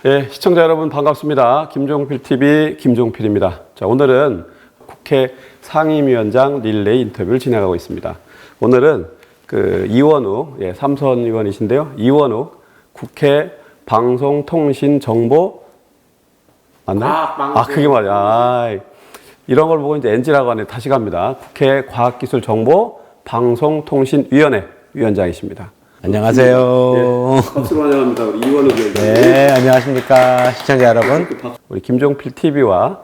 네, 시청자 여러분 반갑습니다. 김종필 TV 김종필입니다. 자, 오늘은 국회 상임위원장 릴레이 인터뷰를 진행하고 있습니다. 오늘은 이원욱, 삼선 의원이신데요. 이원욱 국회 방송통신정보 맞나요? 그게 맞아. 이런 걸 보고 이제 NG라고 하네. 다시 갑니다. 국회 과학기술정보 방송통신위원회 위원장이십니다. 안녕하세요. 박수로 환영합니다. 우리 이원욱 위원장. 네, 안녕하십니까 시청자 여러분. 우리 김종필 TV와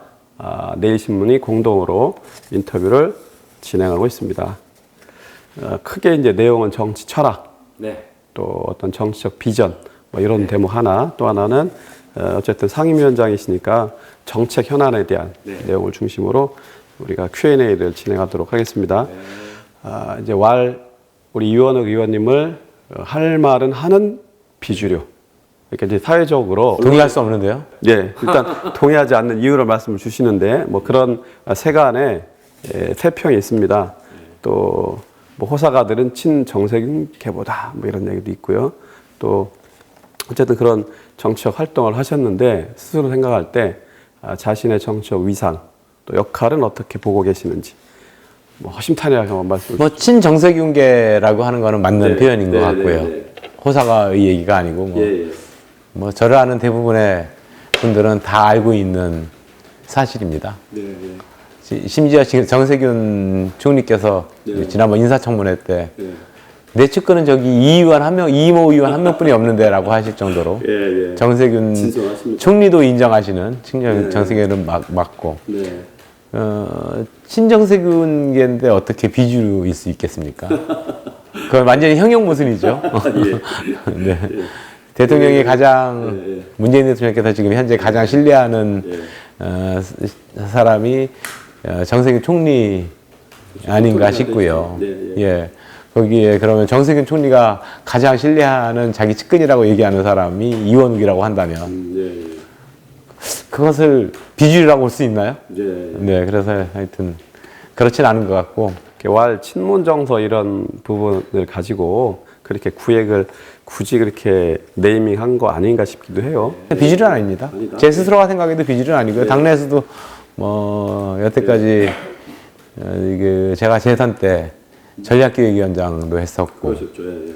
내일신문이 공동으로 인터뷰를 진행하고 있습니다. 크게 이제 내용은 정치 철학, 또 어떤 정치적 비전, 뭐 이런 대목 하나, 또 하나는 어쨌든 상임위원장이시니까 정책 현안에 대한 내용을 중심으로 우리가 Q&A를 진행하도록 하겠습니다. 이제 우리 이원욱 의원님을 할 말은 하는 비주류. 그러니까 이제 사회적으로 동의할 수 없는데요. 예, 일단 동의하지 않는 이유를 말씀을 주시는데 뭐 그런 세간에 세평이 있습니다. 또 뭐 호사가들은 친정세균 계보다 뭐 이런 얘기도 있고요. 또 어쨌든 그런 정치적 활동을 하셨는데 스스로 생각할 때 자신의 정치적 위상 또 역할은 어떻게 보고 계시는지 뭐 허심탄회하게 한번 말씀을 뭐 친정세균계라고 하는 거는 맞는 표현인 것 같고요. 호사가의 얘기가 아니고 뭐 저를 아는 대부분의 분들은 다 알고 있는 사실입니다. 심지어 정세균 총리께서 지난번 인사청문회 때 내 측근은 저기 이모 의원 한 명뿐이 없는데라고 하실 정도로 정세균 진솔하십니다. 총리도 인정하시는 정세균은 맞고 친정세균계인데 어떻게 비주류일 수 있겠습니까? 그건 완전히 형용 모순이죠. 네. 대통령이 가장 문재인 대통령께서 지금 현재 가장 신뢰하는 사람이 정세균 총리 아닌가 싶고요. 예. 거기에 그러면 정세균 총리가 가장 신뢰하는 자기 측근이라고 얘기하는 사람이 이원욱이라고 한다면 그것을 비주류라고 볼 수 있나요? 네, 그래서 하여튼 그렇진 않은 것 같고 친문 정서 이런 부분을 가지고 그렇게 구획을 굳이 그렇게 네이밍한 거 아닌가 싶기도 해요. 비주류는 아닙니다. 제 스스로가 생각해도 비주류는 아니고요. 당내에서도 뭐 여태까지 제가 재선 때 전략기획위원장도 했었고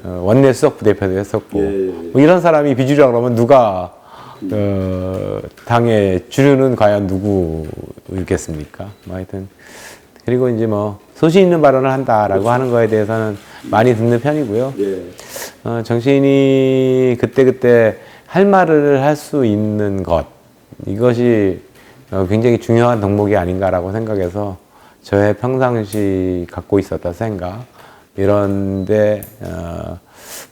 원내 수석부대표도 했었고 뭐 이런 사람이 비주류라고 그러면 누가 당의 주류는 과연 누구겠습니까? 뭐 하여튼 그리고 이제 뭐 소신 있는 발언을 한다라고 하는 거에 대해서는 많이 듣는 편이고요. 정치인이 그때그때 할 말을 할 수 있는 것 이것이 굉장히 중요한 덕목이 아닌가라고 생각해서 저의 평상시 갖고 있었던 생각 이런데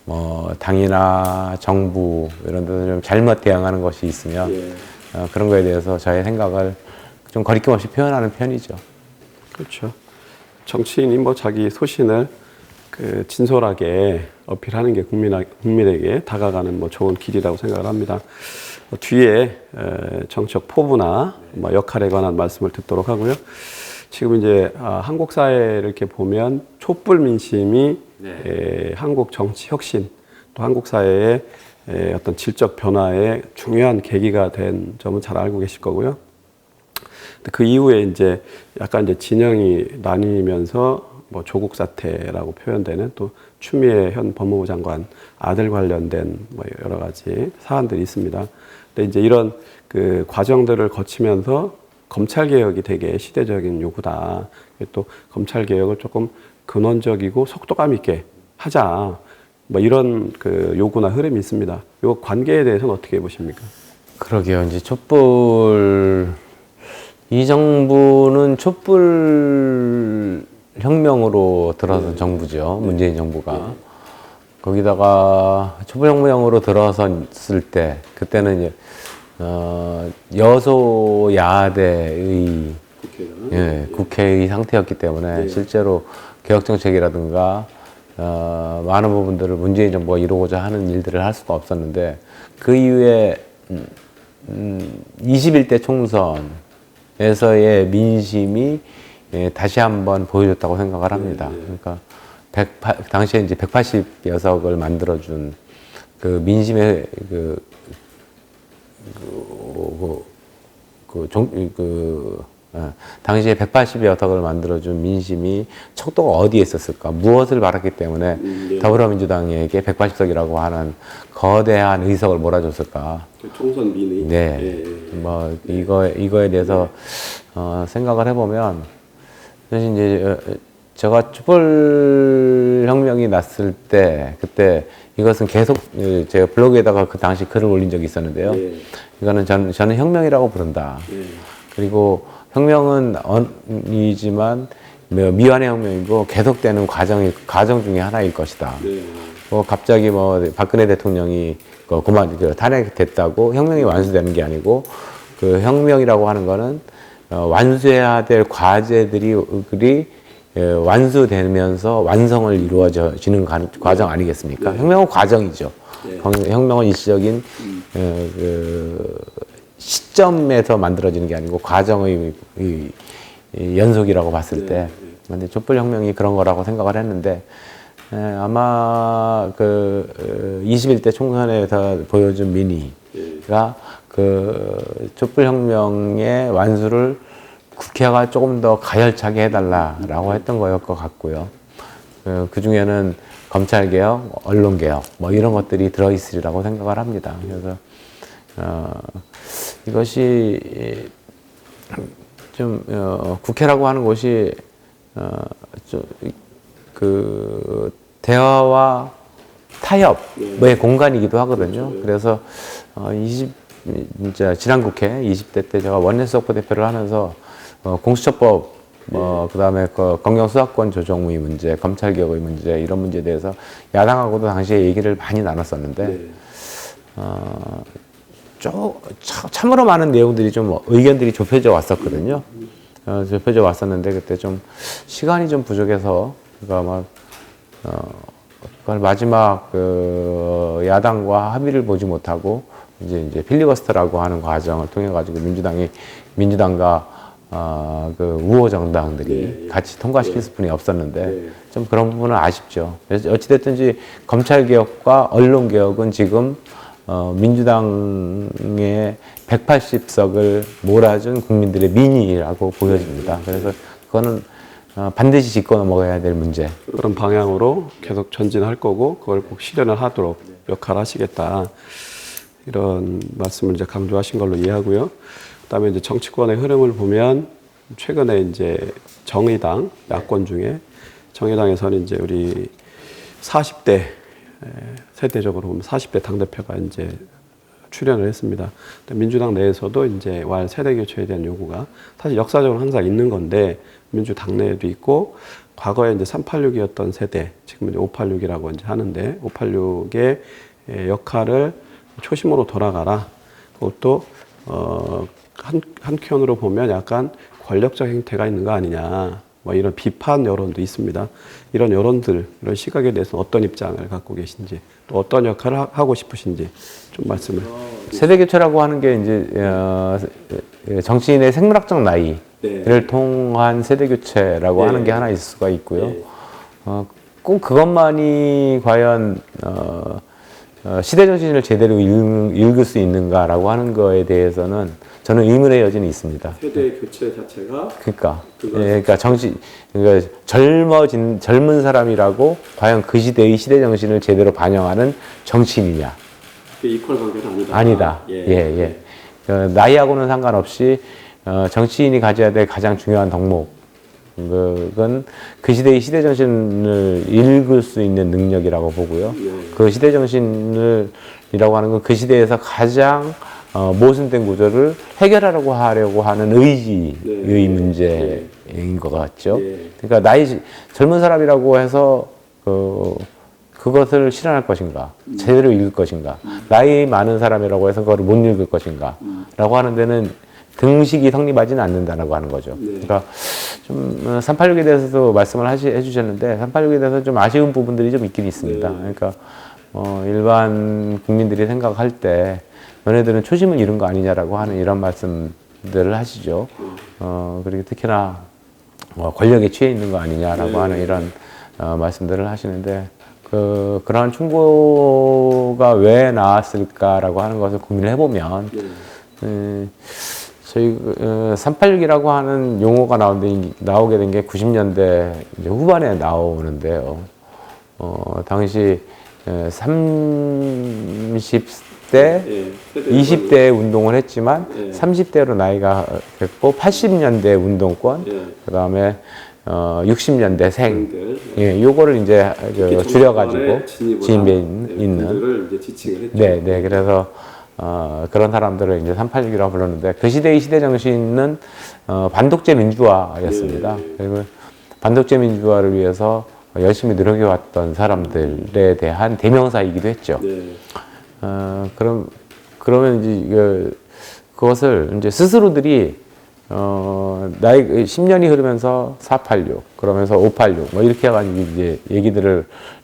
뭐 당이나 정부 이런 데서 좀 잘못 대응하는 것이 있으면 그런 거에 대해서 저의 생각을 좀 거리낌 없이 표현하는 편이죠. 그렇죠. 정치인이 뭐 자기 소신을 진솔하게 어필하는 게 국민에게 다가가는 뭐 좋은 길이라고 생각을 합니다. 뒤에 정치적 포부나 뭐 역할에 관한 말씀을 듣도록 하고요. 지금 이제 한국 사회를 이렇게 보면 촛불 민심이 한국 정치 혁신 또 한국 사회의 어떤 질적 변화의 중요한 계기가 된 점은 잘 알고 계실 거고요. 그 이후에 이제 약간 이제 진영이 나뉘면서 뭐 조국 사태라고 표현되는 또 추미애 현 법무부 장관 아들 관련된 뭐 여러 가지 사안들이 있습니다. 근데 이제 이런 과정들을 거치면서 검찰 개혁이 되게 시대적인 요구다. 또 검찰 개혁을 조금 근원적이고 속도감 있게 하자. 뭐 이런 요구나 흐름이 있습니다. 이 관계에 대해서는 어떻게 보십니까? 그러게요. 이제 이 정부는 촛불 혁명으로 들어선 정부죠. 문재인 정부가. 거기다가 촛불혁명으로 들어섰을 때, 그때는 이제, 여소야대의 국회의 상태였기 때문에 실제로 개혁정책이라든가, 많은 부분들을 문재인 정부가 이루고자 하는 일들을 할 수가 없었는데, 그 이후에, 21대 총선에서의 민심이 다시 한번 보여줬다고 생각을 합니다. 그러니까 당시에 이제 180여석을 만들어준 그 민심의 당시에 180여 석을 만들어준 민심이 척도가 어디에 있었을까? 무엇을 바랐기 때문에 더불어민주당에게 180석이라고 하는 거대한 의석을 몰아줬을까? 총선 민의. 네. 뭐, 이거에 대해서, 생각을 해보면, 사실 이제, 제가 촛불혁명이 났을 때, 그때 이것은 계속 제가 블로그에다가 그 당시 글을 올린 적이 있었는데요. 이거는 저는 혁명이라고 부른다. 그리고 혁명은 이지만 미완의 혁명이고 계속되는 과정 중에 하나일 것이다. 뭐 갑자기 뭐 박근혜 대통령이 탄핵됐다고 혁명이 완수되는 게 아니고 그 혁명이라고 하는 거는 완수해야 될 과제들이 완수되면서 완성을 이루어지는 과정 아니겠습니까? 혁명은 과정이죠. 혁명은 일시적인 시점에서 만들어지는 게 아니고 과정의 연속이라고 봤을 때, 근데 촛불혁명이 그런 거라고 생각을 했는데, 아마 21대 총선에서 보여준 민의가 촛불혁명의 완수를 국회가 조금 더 가열차게 해달라라고 했던 거였을 것 같고요. 그 중에는 검찰개혁, 언론개혁, 뭐 이런 것들이 들어있으리라고 생각을 합니다. 그래서, 이것이 좀 국회라고 하는 곳이 대화와 타협의 공간이기도 하거든요. 그래서 진짜 지난 국회 20대 때 제가 원내수석부 대표를 하면서 공수처법 그다음에 검경수사권 조정의 문제, 검찰개혁의 문제 이런 문제에 대해서 야당하고도 당시에 얘기를 많이 나눴었는데 참으로 많은 내용들이 좀 의견들이 좁혀져 왔었거든요. 좁혀져 왔었는데 그때 좀 시간이 좀 부족해서 그걸 마지막 야당과 합의를 보지 못하고 이제 필리버스터라고 하는 과정을 통해 가지고 민주당과 우호 정당들이 같이 통과시킬 수뿐이 없었는데 좀 그런 부분은 아쉽죠. 어찌됐든지 검찰개혁과 언론개혁은 지금 민주당의 180석을 몰아준 국민들의 민의라고 보여집니다. 그래서 그거는 반드시 짚고 넘어가야 될 문제. 그런 방향으로 계속 전진할 거고 그걸 꼭 실현을 하도록 역할하시겠다. 이런 말씀을 이제 강조하신 걸로 이해하고요. 그다음에 이제 정치권의 흐름을 보면 최근에 이제 정의당 야권 중에 정의당에서는 이제 우리 40대 세대적으로 보면 40대 당대표가 이제 출연을 했습니다. 민주당 내에서도 이제 왈 세대 교체에 대한 요구가 사실 역사적으로 항상 있는 건데 민주당 내에도 있고 과거에 이제 386이었던 세대 지금 이제 586이라고 이제 하는데 586의 역할을 초심으로 돌아가라. 그것도 한편으로 보면 약간 권력적 행태가 있는 거 아니냐. 뭐 이런 비판 여론도 있습니다. 이런 여론들, 이런 시각에 대해서 어떤 입장을 갖고 계신지, 또 어떤 역할을 하고 싶으신지 좀 말씀을. 세대교체라고 하는 게 이제 정치인의 생물학적 나이를 통한 세대교체라고 하는 게 하나 있을 수가 있고요. 꼭 그것만이 과연 시대 정신을 제대로 읽을 수 있는가라고 하는 거에 대해서는 저는 의문의 여지는 있습니다. 세대 교체 자체가 그러니까 젊은 사람이라고 과연 그 시대의 시대 정신을 제대로 반영하는 정치인이냐? 이퀄 관계는 아니다. 나이하고는 상관없이 정치인이 가져야 될 가장 중요한 덕목은 그 시대의 시대 정신을 읽을 수 있는 능력이라고 보고요. 그 시대 정신이라고 하는 건 그 시대에서 가장 모순된 구조를 해결하려고 하는 의지의 문제인 것 같죠. 그러니까 젊은 사람이라고 해서 그것을 실현할 것인가, 제대로 읽을 것인가, 나이 많은 사람이라고 해서 그걸 못 읽을 것인가, 라고 하는 데는 등식이 성립하지는 않는다라고 하는 거죠. 그러니까 좀 386에 대해서도 말씀을 해주셨는데 386에 대해서 좀 아쉬운 부분들이 좀 있긴 있습니다. 그러니까 일반 국민들이 생각할 때 너네들은 초심을 잃은 거 아니냐라고 하는 이런 말씀들을 하시죠. 그리고 특히나 권력에 취해 있는 거 아니냐라고 하는 이런 말씀들을 하시는데 그런 충고가 왜 나왔을까라고 하는 것을 고민을 해보면 저희 386이라고 하는 용어가 나오게 된 게 90년대 이제 후반에 나오는데요. 당시 30대, 20대 운동을 했지만 30대로 나이가 됐고 80년대 운동권, 그다음에 60년대 생, 요거를 이제 줄여가지고 진입에 있는, 이제 지칭을 했죠. 네, 그래서 그런 사람들을 이제 386이라고 불렀는데 그 시대의 시대 정신은 반독재 민주화였습니다. 그리고 반독재 민주화를 위해서 열심히 노력해왔던 사람들에 대한 대명사이기도 했죠. 그러면 이제 그것을 이제 스스로들이 나이 10년이 흐르면서 486 그러면서 586 뭐 이렇게 해가지고 이제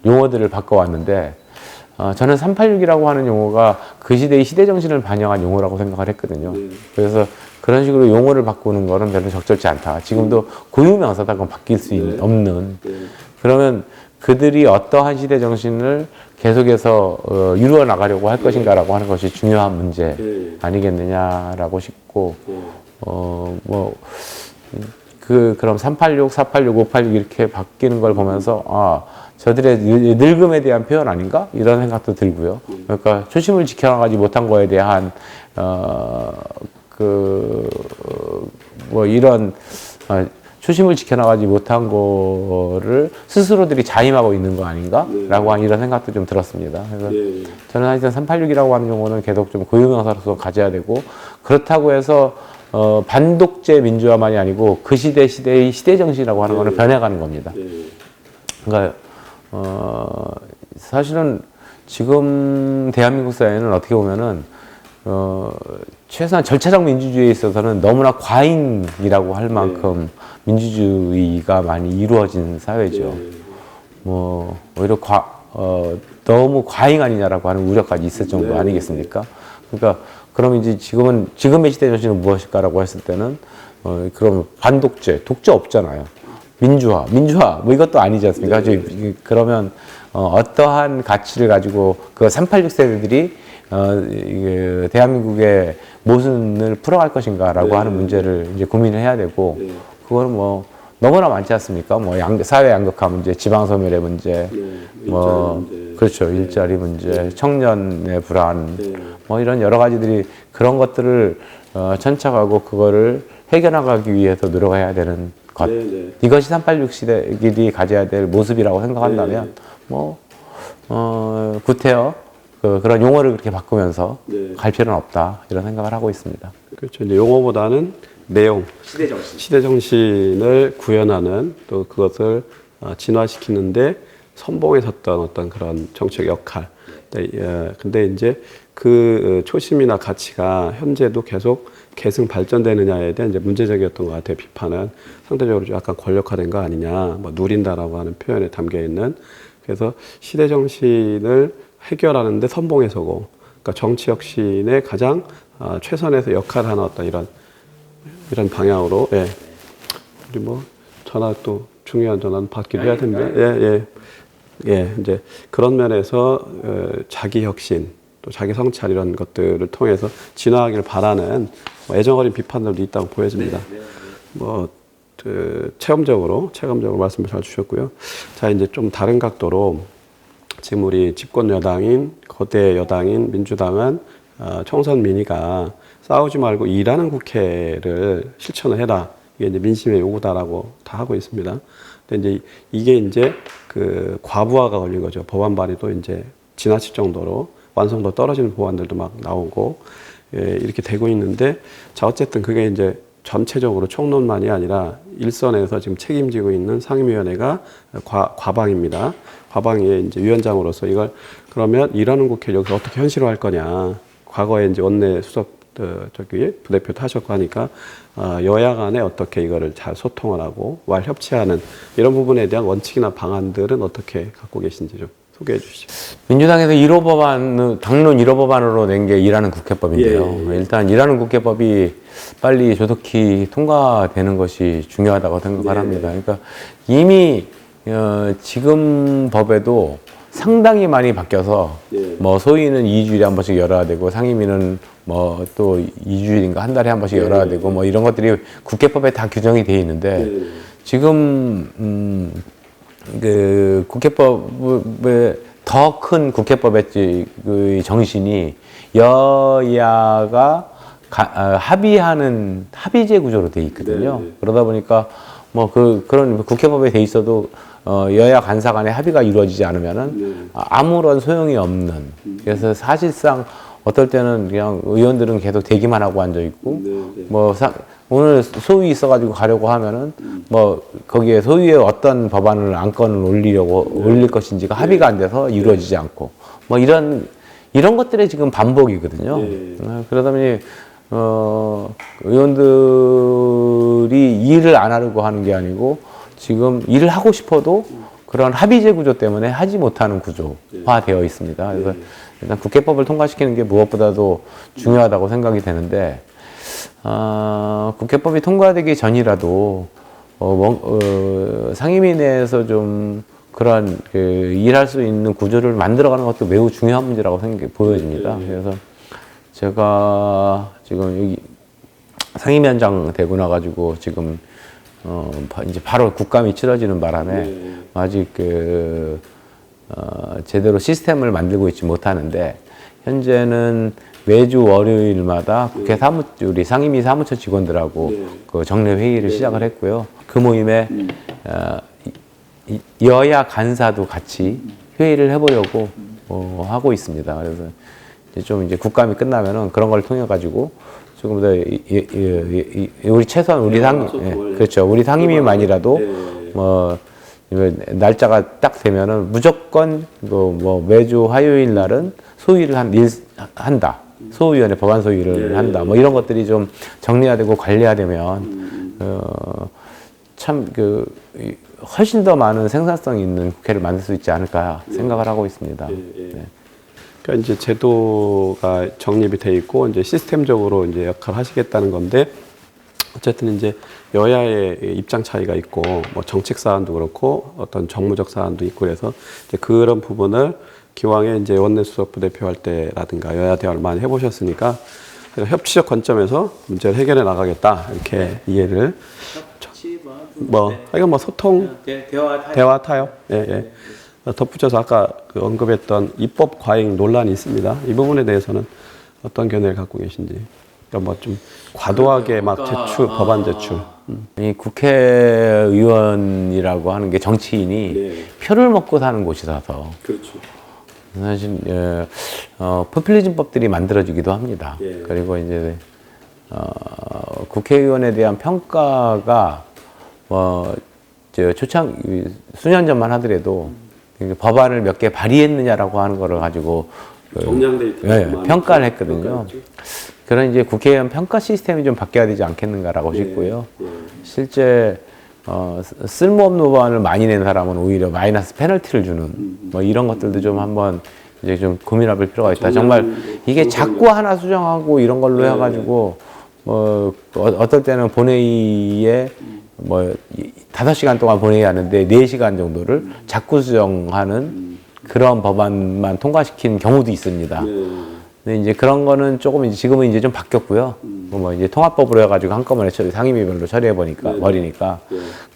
용어들을 바꿔왔는데 저는 386이라고 하는 용어가 그 시대의 시대 정신을 반영한 용어라고 생각을 했거든요. 그래서 그런 식으로 용어를 바꾸는 거는 별로 적절치 않다. 지금도 고유명사다 그건 바뀔 수 없는. 그러면 그들이 어떠한 시대 정신을 계속해서 이루어 나가려고 할 것인가라고 하는 것이 중요한 문제 아니겠느냐라고 싶고 그럼 386, 486, 586 이렇게 바뀌는 걸 보면서 저들의 늙음에 대한 표현 아닌가? 이런 생각도 들고요. 그러니까 초심을 지켜나가지 못한 거에 대한 초심을 지켜나가지 못한 거를 스스로들이 자임하고 있는 거 아닌가라고 하는 이런 생각도 좀 들었습니다. 그래서 저는 하여튼 386이라고 하는 용어는 계속 좀 고유명사로서 가져야 되고 그렇다고 해서 반독재 민주화만이 아니고 그 시대의 시대 정신이라고 하는 거는 변해가는 겁니다. 그러니까 사실은 지금 대한민국 사회는 어떻게 보면은 최소한 절차적 민주주의에 있어서는 너무나 과잉이라고 할 만큼 민주주의가 많이 이루어진 사회죠. 오히려 너무 과잉 아니냐라고 하는 우려까지 있을 정도 아니겠습니까? 그러니까 그럼 이제 지금의 시대 정신은 무엇일까라고 했을 때는 그럼 반독재, 독재 없잖아요. 민주화 뭐 이것도 아니지 않습니까? 그러면 어떠한 가치를 가지고 그 386 세대들이 대한민국의 모순을 풀어갈 것인가라고 하는 문제를 이제 고민을 해야 되고 그거는 뭐 너무나 많지 않습니까? 뭐 사회 양극화 문제, 지방소멸의 문제, 그렇죠, 일자리 문제, 청년의 불안, 뭐 이런 여러 가지들이 그런 것들을 천착하고 그거를 해결하기 위해서 노력해야 되는 것. 이것이 386 시대들이 가져야 될 모습이라고 생각한다면 구태여 그런 용어를 그렇게 바꾸면서 갈 필요는 없다 이런 생각을 하고 있습니다. 그렇죠. 이제 용어보다는 내용, 시대 정신을 구현하는 또 그것을 진화시키는데 선봉에 섰던 어떤 그런 정책 역할. 근데 이제 그 초심이나 가치가 현재도 계속 계승 발전되느냐에 대한 이제 문제적이었던 것 같아요. 비판은 상대적으로 약간 권력화된 거 아니냐, 뭐 누린다라고 하는 표현에 담겨 있는. 그래서 시대 정신을 해결하는데 선봉에 서고, 그러니까 정치 혁신의 가장 최선에서 역할을 하는 어떤 이런 방향으로, 우리 뭐 전화 또 중요한 전화는 받기도 해야 됩니다. 이제 그런 면에서 자기 혁신, 또 자기 성찰 이런 것들을 통해서 진화하기를 바라는 애정 어린 비판들도 있다고 보여집니다. 체감적으로 말씀을 잘 주셨고요. 자, 이제 좀 다른 각도로 지금 우리 집권 여당인 거대 여당인 민주당은 총선 민의가 싸우지 말고 일하는 국회를 실천을 해라. 이게 이제 민심의 요구다라고 다 하고 있습니다. 근데 이제 이게 이제 그 과부하가 걸린 거죠. 법안 발의도 이제 지나칠 정도로 완성도 떨어지는 법안들도 막 나오고 이렇게 되고 있는데, 자 어쨌든 그게 이제 전체적으로 총론만이 아니라 일선에서 지금 책임지고 있는 상임위원회가 과방입니다. 과방의 이제 위원장으로서 이걸 그러면 일하는 국회를 여기서 어떻게 현실화할 거냐. 과거에 이제 원내 수석 부대표도 하셨고 하니까 여야 간에 어떻게 이거를 잘 소통을 하고 협치하는 이런 부분에 대한 원칙이나 방안들은 어떻게 갖고 계신지 좀 소개해 주시죠. 민주당에서 1호 법안, 당론 1호 법안으로 낸 게 일하는 국회법인데요. 일단 일하는 국회법이 빨리 조속히 통과되는 것이 중요하다고 생각을 합니다. 그러니까 이미 지금 법에도 상당히 많이 바뀌어서 예. 뭐 소위는 2주일에 한 번씩 열어야 되고 상임위는 뭐 또 2주일인가 한 달에 한 번씩 열어야 되고 뭐 이런 것들이 국회법에 다 규정이 돼 있는데 지금 그 국회법의 더 큰 국회법의 그 정신이 여야가 합의하는 합의제 구조로 돼 있거든요. 네. 그러다 보니까 뭐 그런 국회법에 돼 있어도 여야 간사 간의 합의가 이루어지지 않으면은 아무런 소용이 없는. 그래서 사실상 어떨 때는 그냥 의원들은 계속 대기만 하고 앉아 있고 뭐 오늘 소위 있어가지고 가려고 하면은 뭐 거기에 소위에 어떤 법안을 안건을 올릴 것인지가 합의가 안 돼서 이루어지지 않고 뭐 이런 것들의 지금 반복이거든요. 그러다 보니 의원들이 일을 안 하려고 하는 게 아니고 지금 일을 하고 싶어도 그런 합의제 구조 때문에 하지 못하는 구조화되어 있습니다. 그래서 일단 국회법을 통과시키는 게 무엇보다도 중요하다고 생각이 되는데 국회법이 통과되기 전이라도 상임위 내에서 좀 그런 일할 수 있는 구조를 만들어가는 것도 매우 중요한 문제라고 보여집니다. 그래서 제가 지금 여기 상임위원장 되고 나가지고 지금 이제 바로 국감이 치러지는 바람에 아직 제대로 시스템을 만들고 있지 못하는데 현재는 매주 월요일마다 국회 우리 상임위 사무처 직원들하고 그 정례 회의를 시작을 했고요. 그 모임에 여야 간사도 같이 회의를 해보려고 하고 있습니다. 그래서 이제 국감이 끝나면은 그런 걸 통해 가지고 조금 더 우리 최소한 우리 그렇죠. 우리 상임위만이라도 뭐 날짜가 딱 되면은 무조건 뭐 매주 화요일 날은 소위를 한다. 소위원회 법안 소위를 한다. 뭐 이런 것들이 좀 정리가 되고 관리가 되면 참 훨씬 더 많은 생산성 있는 국회를 만들 수 있지 않을까 생각을 하고 있습니다. 네. 그러니까 이제 제도가 정립이 돼 있고 이제 시스템적으로 이제 역할을 하시겠다는 건데 어쨌든 이제 여야의 입장 차이가 있고 뭐 정책 사안도 그렇고 어떤 정무적 사안도 있고 그래서 이제 그런 부분을 기왕에 이제 원내수석 부대표 할 때라든가 여야 대화를 많이 해보셨으니까 협치적 관점에서 문제를 해결해 나가겠다 이렇게 이해를 하여간 뭐 소통 대화 타협 덧붙여서 아까 언급했던 입법 과잉 논란이 있습니다. 이 부분에 대해서는 어떤 견해를 갖고 계신지. 그러니까 뭐 좀 과도하게 막 법안 제출. 이 국회의원이라고 하는 게 정치인이 표를 먹고 사는 곳이라서. 그렇죠. 사실 포퓰리즘법들이 만들어지기도 합니다. 그리고 이제 국회의원에 대한 평가가 수년 전만 하더라도 법안을 몇 개 발의했느냐라고 하는 거를 가지고 평가를 했거든요. 그런 이제 국회의원 평가 시스템이 좀 바뀌어야 되지 않겠는가라고 싶고요. 실제 쓸모없는 법안을 많이 낸 사람은 오히려 마이너스 페널티를 주는 뭐 이런 것들도 좀 한번 이제 좀 고민해 볼 필요가 있다. 정말 이게 자꾸 하나 수정하고 이런 걸로 해가지고 어떨 때는 본회의에 5시간 동안 본회의하는데 4시간 정도를 자꾸 수정하는 그런 법안만 통과시킨 경우도 있습니다. 근데 이제 그런 거는 조금 지금은 이제 좀 바뀌었고요. 뭐 이제 통합법으로 해가지고 한꺼번에 상임위별로 처리해 버리니까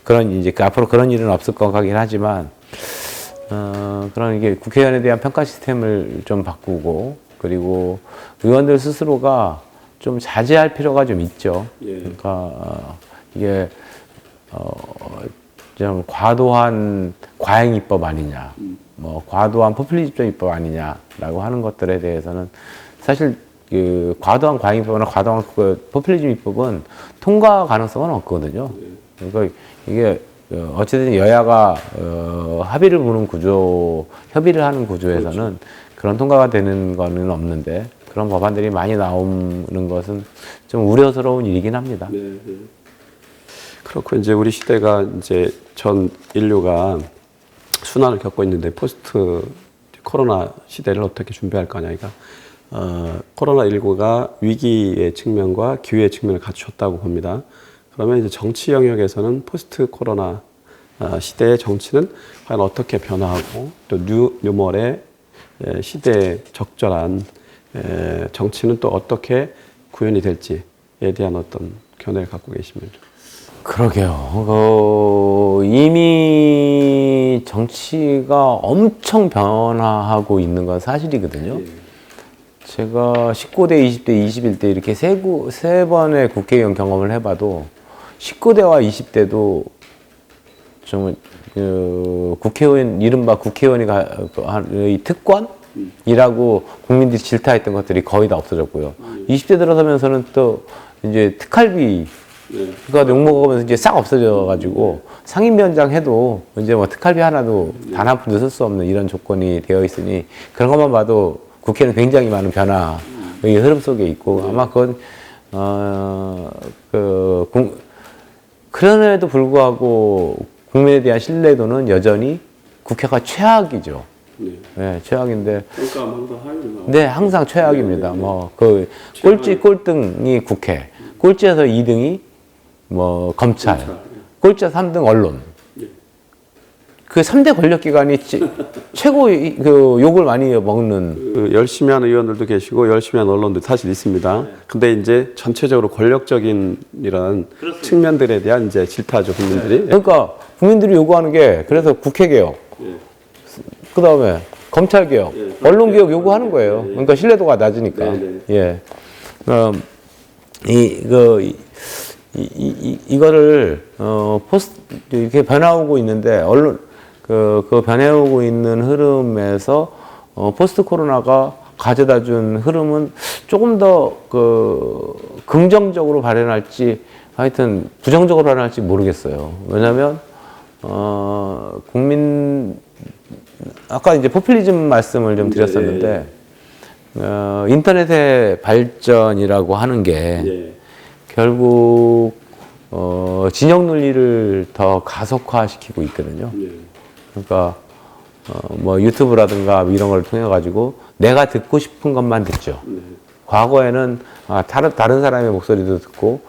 그런 이제 앞으로 그런 일은 없을 것 같긴 하지만 그런 이게 국회의원에 대한 평가 시스템을 좀 바꾸고 그리고 의원들 스스로가 좀 자제할 필요가 좀 있죠. 그러니까 이게 좀 과도한 과잉 입법 아니냐, 뭐 과도한 포퓰리즘 입법 아니냐라고 하는 것들에 대해서는 사실 과도한 과잉 입법이나 과도한 포퓰리즘 입법은 통과 가능성은 없거든요. 그러니까 이게 어쨌든 여야가 합의를 보는 협의를 하는 구조에서는 그런 통과가 되는 거는 없는데 그런 법안들이 많이 나오는 것은 좀 우려스러운 일이긴 합니다. 그렇고 이제 우리 시대가 이제 전 인류가 순환을 겪고 있는데 포스트 코로나 시대를 어떻게 준비할 거냐. 그러니까 코로나19가 위기의 측면과 기회의 측면을 갖추었다고 봅니다. 그러면 이제 정치 영역에서는 포스트 코로나 시대의 정치는 과연 어떻게 변화하고 또 뉴멀의 시대에 적절한 정치는 또 어떻게 구현이 될지에 대한 어떤 견해를 갖고 계시면. 그러게요. 이미 정치가 엄청 변화하고 있는 건 사실이거든요. 제가 19대, 20대, 21대 이렇게 세 번의 국회의원 경험을 해봐도 19대와 20대도 좀 국회의원, 이른바 국회의원의 특권이라고 국민들이 질타했던 것들이 거의 다 없어졌고요. 20대 들어서면서는 또 이제 특활비가 욕먹으면서 이제 싹 없어져가지고 상임위원장 해도 이제 뭐 특활비 하나도 단 한 푼도 쓸 수 없는 이런 조건이 되어 있으니 그런 것만 봐도 국회는 굉장히 많은 변화의 흐름 속에 있고 아마 그건 그럼에도 불구하고 국민에 대한 신뢰도는 여전히 국회가 최악이죠. 네, 최악인데. 그러니까 항상 하위로 나오고. 네, 항상 최악입니다. 뭐 그 꼴등이 국회, 꼴찌에서 2등이 뭐 검찰, 꼴찌에서 3등 언론. 그 3대 권력기관이 최고 그 욕을 많이 먹는. 그 열심히 하는 의원들도 계시고 열심히 하는 언론도 사실 있습니다. 근데 이제 전체적으로 권력적인 이런 측면들에 대한 이제 질타죠, 국민들이. 그러니까 국민들이 요구하는 게 그래서 국회 개혁, 그 다음에 검찰 개혁, 언론 개혁 요구하는 거예요. 그러니까 신뢰도가 낮으니까. 예. 이거를 이렇게 변화오고 있는데 언론 그 변해오고 있는 흐름에서 포스트 코로나가 가져다준 흐름은 조금 더 긍정적으로 발현할지 하여튼 부정적으로 발현할지 모르겠어요. 왜냐하면 아까 이제 포퓰리즘 말씀을 좀 드렸었는데 인터넷의 발전이라고 하는 게 결국 진영 논리를 더 가속화시키고 있거든요. 그러니까 뭐 유튜브라든가 이런 걸 통해 가지고 내가 듣고 싶은 것만 듣죠. 과거에는 다른 사람의 목소리도 듣고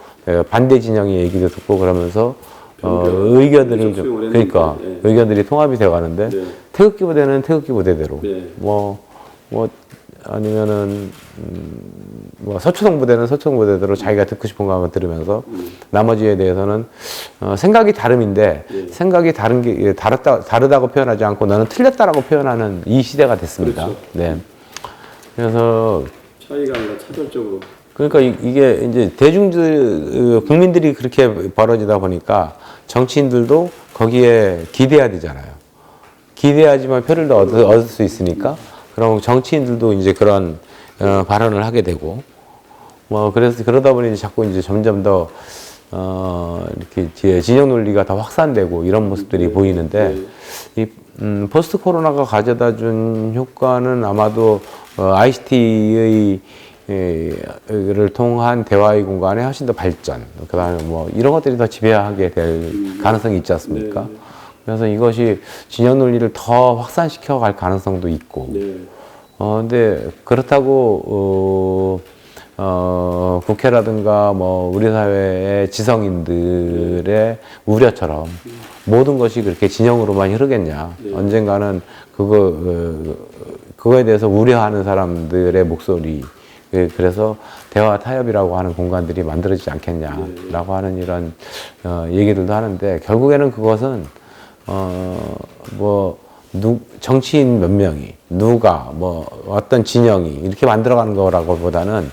반대 진영의 얘기도 듣고 그러면서 의견들이 좀 그러니까 의견들이 통합이 되어 가는데 태극기 부대는 태극기 부대대로 뭐 아니면은 뭐 서초동 부대는 서초동 부대대로 자기가 듣고 싶은 것만 들으면서 나머지에 대해서는 생각이 다름인데 생각이 다른 게 다르다고 표현하지 않고 너는 틀렸다라고 표현하는 이 시대가 됐습니다. 그렇죠. 네. 그래서 차이가 아니라 차별적으로. 그러니까 이게 이제 국민들이 그렇게 벌어지다 보니까 정치인들도 거기에 기대해야 되잖아요. 기대하지만 표를 더 얻을 수 있으니까 그럼 정치인들도 이제 그런 발언을 하게 되고 뭐 그래서 그러다 보니 자꾸 이제 점점 더 이렇게 진영 논리가 더 확산되고 이런 모습들이 보이는데 이 포스트 코로나가 가져다준 효과는 아마도 ICT의 를 통한 대화의 공간에 훨씬 더 발전, 그다음에 뭐 이런 것들이 더 지배하게 될 가능성이 있지 않습니까? 그래서 이것이 진영 논리를 더 확산시켜 갈 가능성도 있고. 근데 그렇다고 국회라든가 뭐 우리 사회의 지성인들의 우려처럼 모든 것이 그렇게 진영으로만 흐르겠냐? 언젠가는 그거에 대해서 우려하는 사람들의 목소리. 그래서 대화 타협이라고 하는 공간들이 만들어지지 않겠냐라고 하는 이런 얘기들도 하는데 결국에는 그것은 정치인 몇 명이 누가 뭐 어떤 진영이 이렇게 만들어가는 거라고 보다는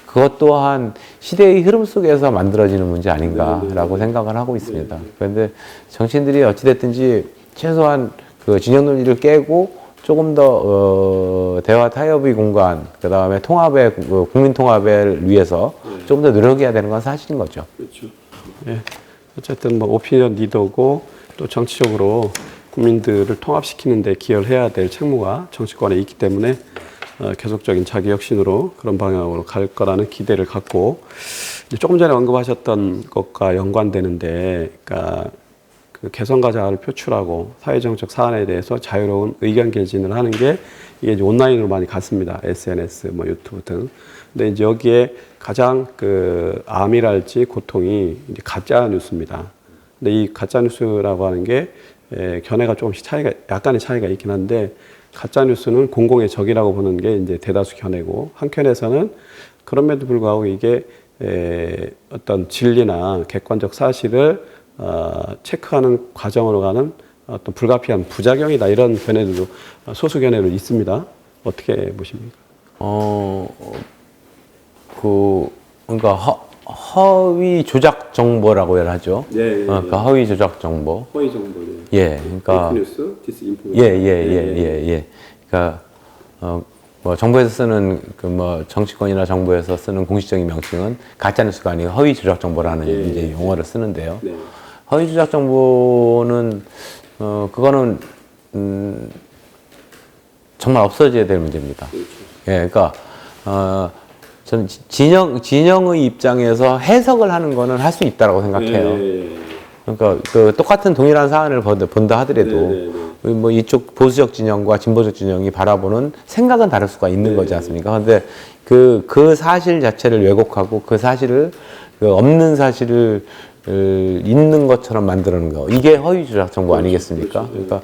그것 또한 시대의 흐름 속에서 만들어지는 문제 아닌가라고 생각을 하고 있습니다. 그런데 정치인들이 어찌됐든지 최소한 그 진영 논리를 깨고 조금 더 대화 타협의 공간, 그 다음에 통합의 국민 통합을 위해서 조금 더 노력해야 되는 건 사실인 거죠. 그렇죠. 예. 어쨌든 뭐 오피니언 리더고 또 정치적으로 국민들을 통합시키는 데 기여를 해야 될 책무가 정치권에 있기 때문에 계속적인 자기 혁신으로 그런 방향으로 갈 거라는 기대를 갖고 조금 전에 언급하셨던 것과 연관되는데, 그러니까 그 개성과 자아를 표출하고 사회정책 사안에 대해서 자유로운 의견 개진을 하는 게 이게 이제 온라인으로 많이 갔습니다. SNS, 뭐 유튜브 등. 근데 이제 여기에 가장 그 암이랄지 고통이 이제 가짜 뉴스입니다. 근데 이 가짜뉴스라고 하는 게 견해가 조금씩 약간의 차이가 있긴 한데, 가짜뉴스는 공공의 적이라고 보는 게 이제 대다수 견해고, 한편에서는 그럼에도 불구하고 이게 어떤 진리나 객관적 사실을 체크하는 과정으로 가는 어떤 불가피한 부작용이다, 이런 견해들도 소수 견해로 있습니다. 어떻게 보십니까? 그러니까 허위 조작 정보라고 하죠. 예, 예, 그러니까 허위 조작 정보. 허위 정보네. 예, 그러니까 페이크뉴스, 디스인포메이션. 예. 그러니까 뭐 정부에서 쓰는 그 뭐 정치권이나 정부에서 쓰는 공식적인 명칭은 가짜 뉴스가 아니고 허위 조작 정보라는 이제 용어를 쓰는데요. 네. 허위 조작 정보는 그거는 정말 없어져야 될 문제입니다. 그렇죠. 예, 그러니까 저는 진영의 입장에서 해석을 하는 거는 할 수 있다라고 생각해요. 네. 그러니까 그 똑같은 동일한 사안을 본다 하더라도 뭐 이쪽 보수적 진영과 진보적 진영이 바라보는 생각은 다를 수가 있는 거지 않습니까? 근데 그 사실 자체를 왜곡하고 그 사실을 그 없는 사실을 있는 것처럼 만드는 거, 이게 허위 조작 정보 아니겠습니까? 그러니까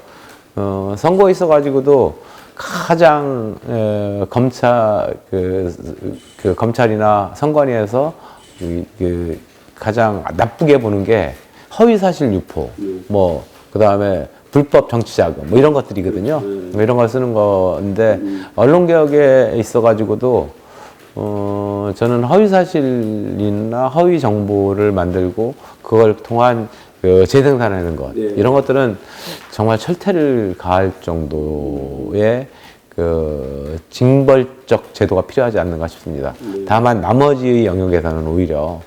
선거에 있어 가지고도 가장 검찰이나 선관위에서 가장 나쁘게 보는 게 허위 사실 유포, 뭐 그다음에 불법 정치자금, 뭐 이런 것들이거든요. 뭐 이런 걸 쓰는 건데, 언론 개혁에 있어 가지고도 저는 허위 사실이나 허위 정보를 만들고 그걸 통한 재생산하는 것, 이런 것들은 정말 철퇴를 가할 정도의 징벌적 제도가 필요하지 않는가 싶습니다. 다만 나머지 영역에서는 오히려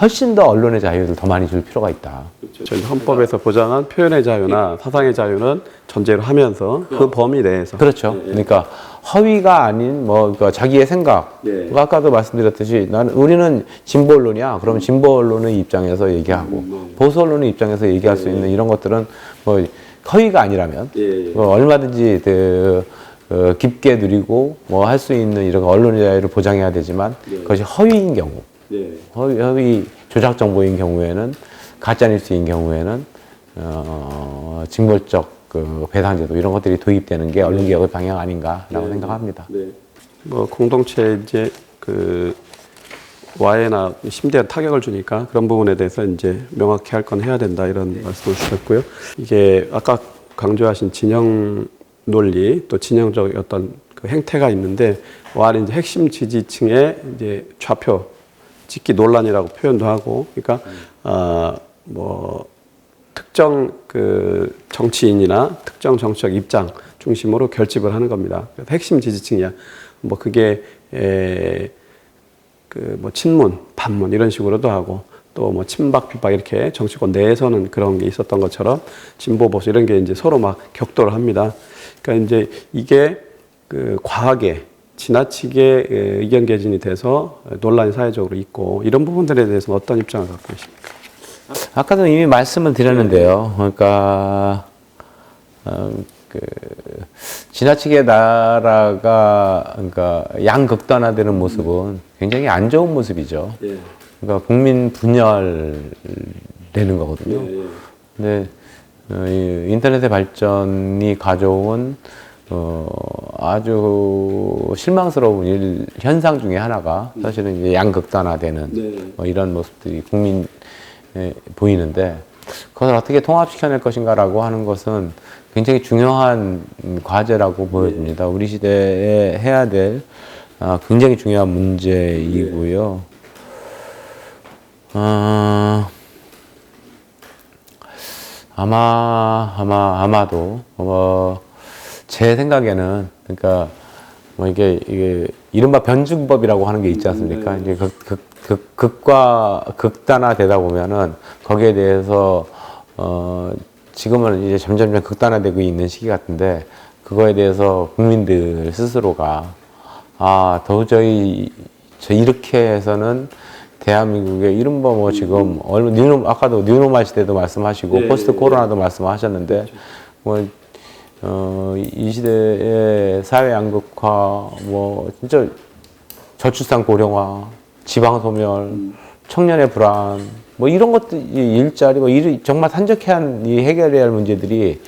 훨씬 더 언론의 자유를 더 많이 줄 필요가 있다. 그렇죠. 저희 헌법에서 보장한 표현의 자유나 사상의 자유는 전제로 하면서 그 범위 내에서. 그렇죠. 그러니까 허위가 아닌 그러니까 자기의 생각. 아까도 말씀드렸듯이 우리는 진보 언론이야. 그러면 진보 언론의 입장에서 얘기하고 보수 언론의 입장에서 얘기할 수 있는 이런 것들은 뭐 허위가 아니라면 얼마든지 깊게 누리고 뭐 할 수 있는 이런 언론의 자유를 보장해야 되지만 그것이 허위인 경우. 허위 조작 정보인 경우에는, 가짜 뉴스인 경우에는 징벌적 배상제도 이런 것들이 도입되는 게 언론 개혁의 방향 아닌가라고 생각합니다. 뭐 공동체 이제 와해나 심대한 타격을 주니까 그런 부분에 대해서 이제 명확히 할 건 해야 된다, 이런 말씀을 주셨고요. 이게 아까 강조하신 진영 논리, 또 진영적 어떤 그 행태가 있는데, 와는 이제 핵심 지지층의 이제 좌표 찍기 논란이라고 표현도 하고, 그러니까 뭐 특정 정치인이나 특정 정치적 입장 중심으로 결집을 하는 겁니다. 그래서 핵심 지지층이야. 뭐 그게 뭐 친문, 반문 이런 식으로도 하고, 또 뭐 친박, 비박 이렇게 정치권 내에서는 그런 게 있었던 것처럼 진보, 보수 이런 게 이제 서로 막 격돌을 합니다. 그러니까 이제 이게 과하게 지나치게 의견 개진이 돼서 논란이 사회적으로 있고, 이런 부분들에 대해서는 어떤 입장을 갖고 계십니까? 아까도 이미 말씀을 드렸는데요. 그러니까 지나치게 나라가 그러니까 양극단화되는 모습은 굉장히 안 좋은 모습이죠. 그러니까 국민 분열되는 거거든요. 근데 인터넷의 발전이 가져온 아주 실망스러운 현상 중에 하나가 사실은 이제 양극단화되는 뭐 이런 모습들이 국민에 보이는데, 그것을 어떻게 통합시켜낼 것인가라고 하는 것은 굉장히 중요한 과제라고 보여집니다. 우리 시대에 해야 될 굉장히 중요한 문제이고요. 아마도 제 생각에는, 그러니까 뭐 이게 이른바 변증법이라고 하는 게 있지 않습니까? 이제 극단화되다 보면은 거기에 대해서 지금은 이제 점점 극단화되고 있는 시기 같은데, 그거에 대해서 국민들 스스로가 도저히 이렇게 해서는 대한민국의 이른바 뭐 지금 아까도 뉴노멀 시대도 말씀하시고 포스트 코로나도 말씀하셨는데, 뭐 이 시대의 사회 양극화, 뭐 진짜 저출산 고령화, 지방 소멸, 청년의 불안, 뭐 이런 것들, 일자리, 뭐 정말 산적해한 이 해결해야 할 문제들이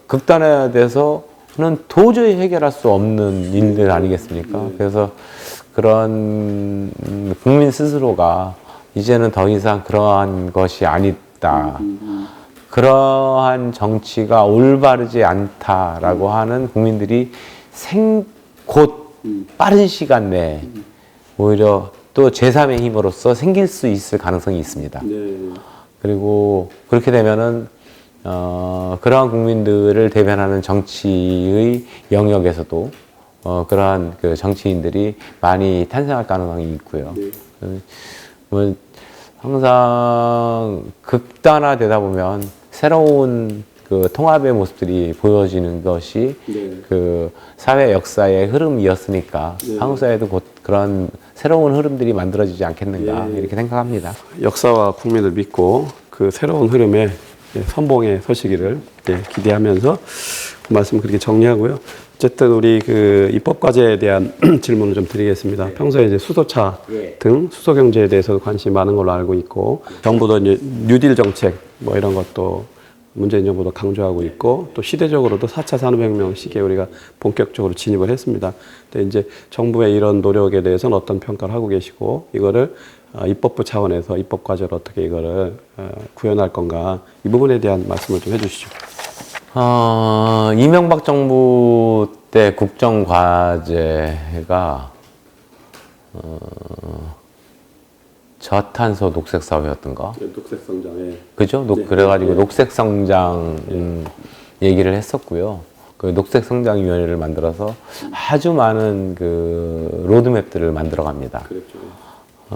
극단화돼서는 도저히 해결할 수 없는 일들 아니겠습니까? 그래서 그런 국민 스스로가 이제는 더 이상 그러한 것이 아니다. 그러한 정치가 올바르지 않다라고 하는 국민들이 곧 빠른 시간 내에 오히려 또 제3의 힘으로써 생길 수 있을 가능성이 있습니다. 그리고 그렇게 되면은 그러한 국민들을 대변하는 정치의 영역에서도 그러한 그 정치인들이 많이 탄생할 가능성이 있고요. 뭐 항상 극단화되다 보면 새로운 그 통합의 모습들이 보여지는 것이 그 사회 역사의 흐름이었으니까 한국 사회도 곧 그런 새로운 흐름들이 만들어지지 않겠는가 이렇게 생각합니다. 역사와 국민을 믿고 그 새로운 흐름에 선봉에 서시기를 기대하면서 그 말씀 그렇게 정리하고요. 어쨌든 우리 그 입법 과제에 대한 질문을 좀 드리겠습니다. 평소에 이제 수소차 등 수소 경제에 대해서도 관심이 많은 걸로 알고 있고, 정부도 이제 뉴딜 정책 뭐 이런 것도 문재인 정부도 강조하고 있고, 또 시대적으로도 4차 산업혁명 시기에 우리가 본격적으로 진입을 했습니다. 근데 이제 정부의 이런 노력에 대해서는 어떤 평가를 하고 계시고, 이거를 입법부 차원에서 입법 과제로 어떻게 이거를 구현할 건가, 이 부분에 대한 말씀을 좀 해주시죠. 이명박 정부 때 국정과제가 저탄소 녹색 사회였던가? 녹색 성장에. 그죠? 그래가지고 녹색 성장 얘기를 했었고요. 그 녹색 성장 위원회를 만들어서 아주 많은 그 로드맵들을 만들어 갑니다. 그랬죠.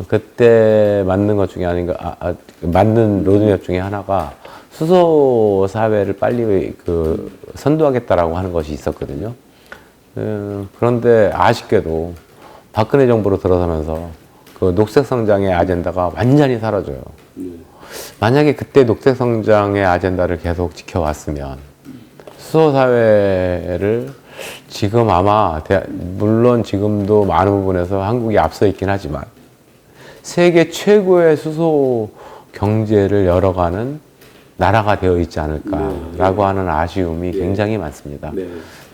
그때 만든 것 중에 만든 로드맵 중에 하나가 수소 사회를 빨리 그 선도하겠다라고 하는 것이 있었거든요. 그런데 아쉽게도 박근혜 정부로 들어서면서 그 녹색 성장의 아젠다가 완전히 사라져요. 만약에 그때 녹색 성장의 아젠다를 계속 지켜왔으면 수소 사회를 지금 아마 물론 지금도 많은 부분에서 한국이 앞서 있긴 하지만 세계 최고의 수소 경제를 열어가는 나라가 되어 있지 않을까라고 하는 아쉬움이 굉장히 많습니다.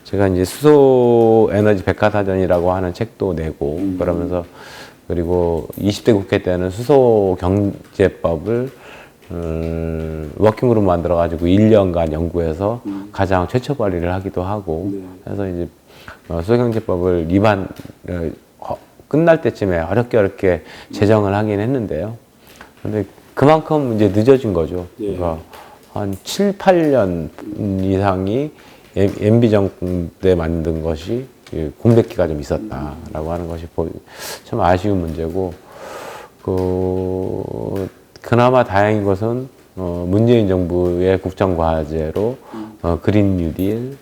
제가 이제 수소 에너지 백과사전이라고 하는 책도 내고 그러면서 그리고 20대 국회 때는 수소 경제법을 워킹그룹 만들어가지고 1년간 연구해서 가장 최초 발의를 하기도 하고 해서 이제 수소 경제법을 끝날 때쯤에 어렵게 제정을 하긴 했는데요. 근데 그만큼 이제 늦어진 거죠. 그러니까 한 7, 8년 이상이 MB 정권 때 만든 것이 공백기가 좀 있었다라고 하는 것이 참 아쉬운 문제고, 그나마 다행인 것은 문재인 정부의 국정과제로 그린 뉴딜,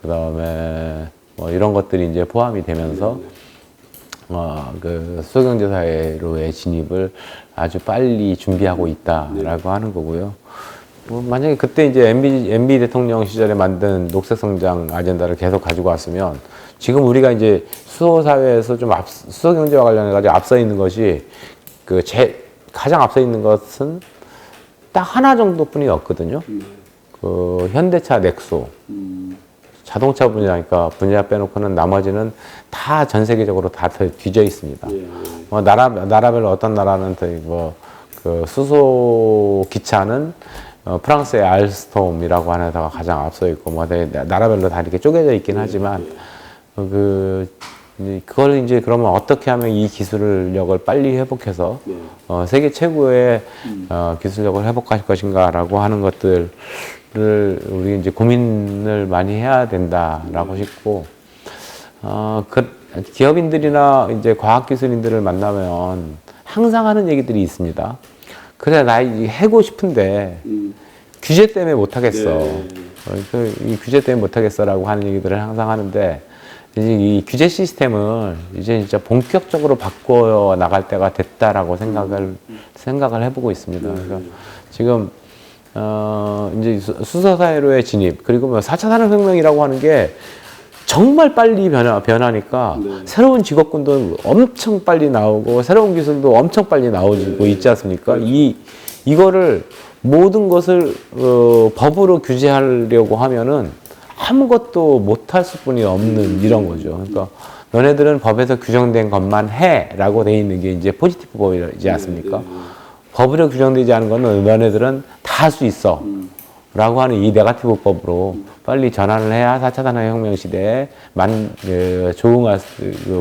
그다음에 뭐 이런 것들이 이제 포함이 되면서 그 수소경제 사회로의 진입을 아주 빨리 준비하고 있다라고 하는 거고요. 뭐 만약에 그때 이제 MB 대통령 시절에 만든 녹색 성장 아젠다를 계속 가지고 왔으면 지금 우리가 이제 수소 사회에서 수소 경제와 관련해가지고 앞서 있는 것이 가장 앞서 있는 것은 딱 하나 정도뿐이 없거든요. 그 현대차 넥소. 자동차 분야니까 분야 빼놓고는 나머지는 다 전 세계적으로 다 뒤져 있습니다. 나라별로 어떤 나라는 그 수소 기차는 프랑스의 알스톰이라고 하는 회사가 가장 앞서 있고 나라별로 다 이렇게 쪼개져 있긴 하지만 그걸 이제 그러면 어떻게 하면 이 기술력을 빨리 회복해서 세계 최고의 기술력을 회복할 것인가라고 하는 것들을 우리 이제 고민을 많이 해야 된다라고 싶고, 기업인들이나 이제 과학기술인들을 만나면 항상 하는 얘기들이 있습니다. 그래, 나 해고 싶은데 규제 때문에 못하겠어. 이 규제 때문에 못하겠어라고 하는 얘기들을 항상 하는데, 이 규제 시스템을 이제 진짜 본격적으로 바꿔 나갈 때가 됐다라고 생각을 해보고 있습니다. 그러니까 지금 이제 수소 사회로의 진입, 그리고 뭐 4차 산업혁명이라고 하는 게 정말 빨리 변하니까 네. 새로운 직업군도 엄청 빨리 나오고 새로운 기술도 엄청 빨리 나오고 있지 않습니까? 이거를 모든 것을 법으로 규제하려고 하면은 아무것도 못할 수뿐이 없는 이런 거죠. 그러니까 너네들은 법에서 규정된 것만 해라고 돼 있는 게 이제 포지티브 법이지 않습니까? 법으로 규정되지 않은 거는 너네들은 다 할 수 있어. 라고 하는 이 네거티브 법으로 빨리 전환을 해야 4차 산업혁명 시대에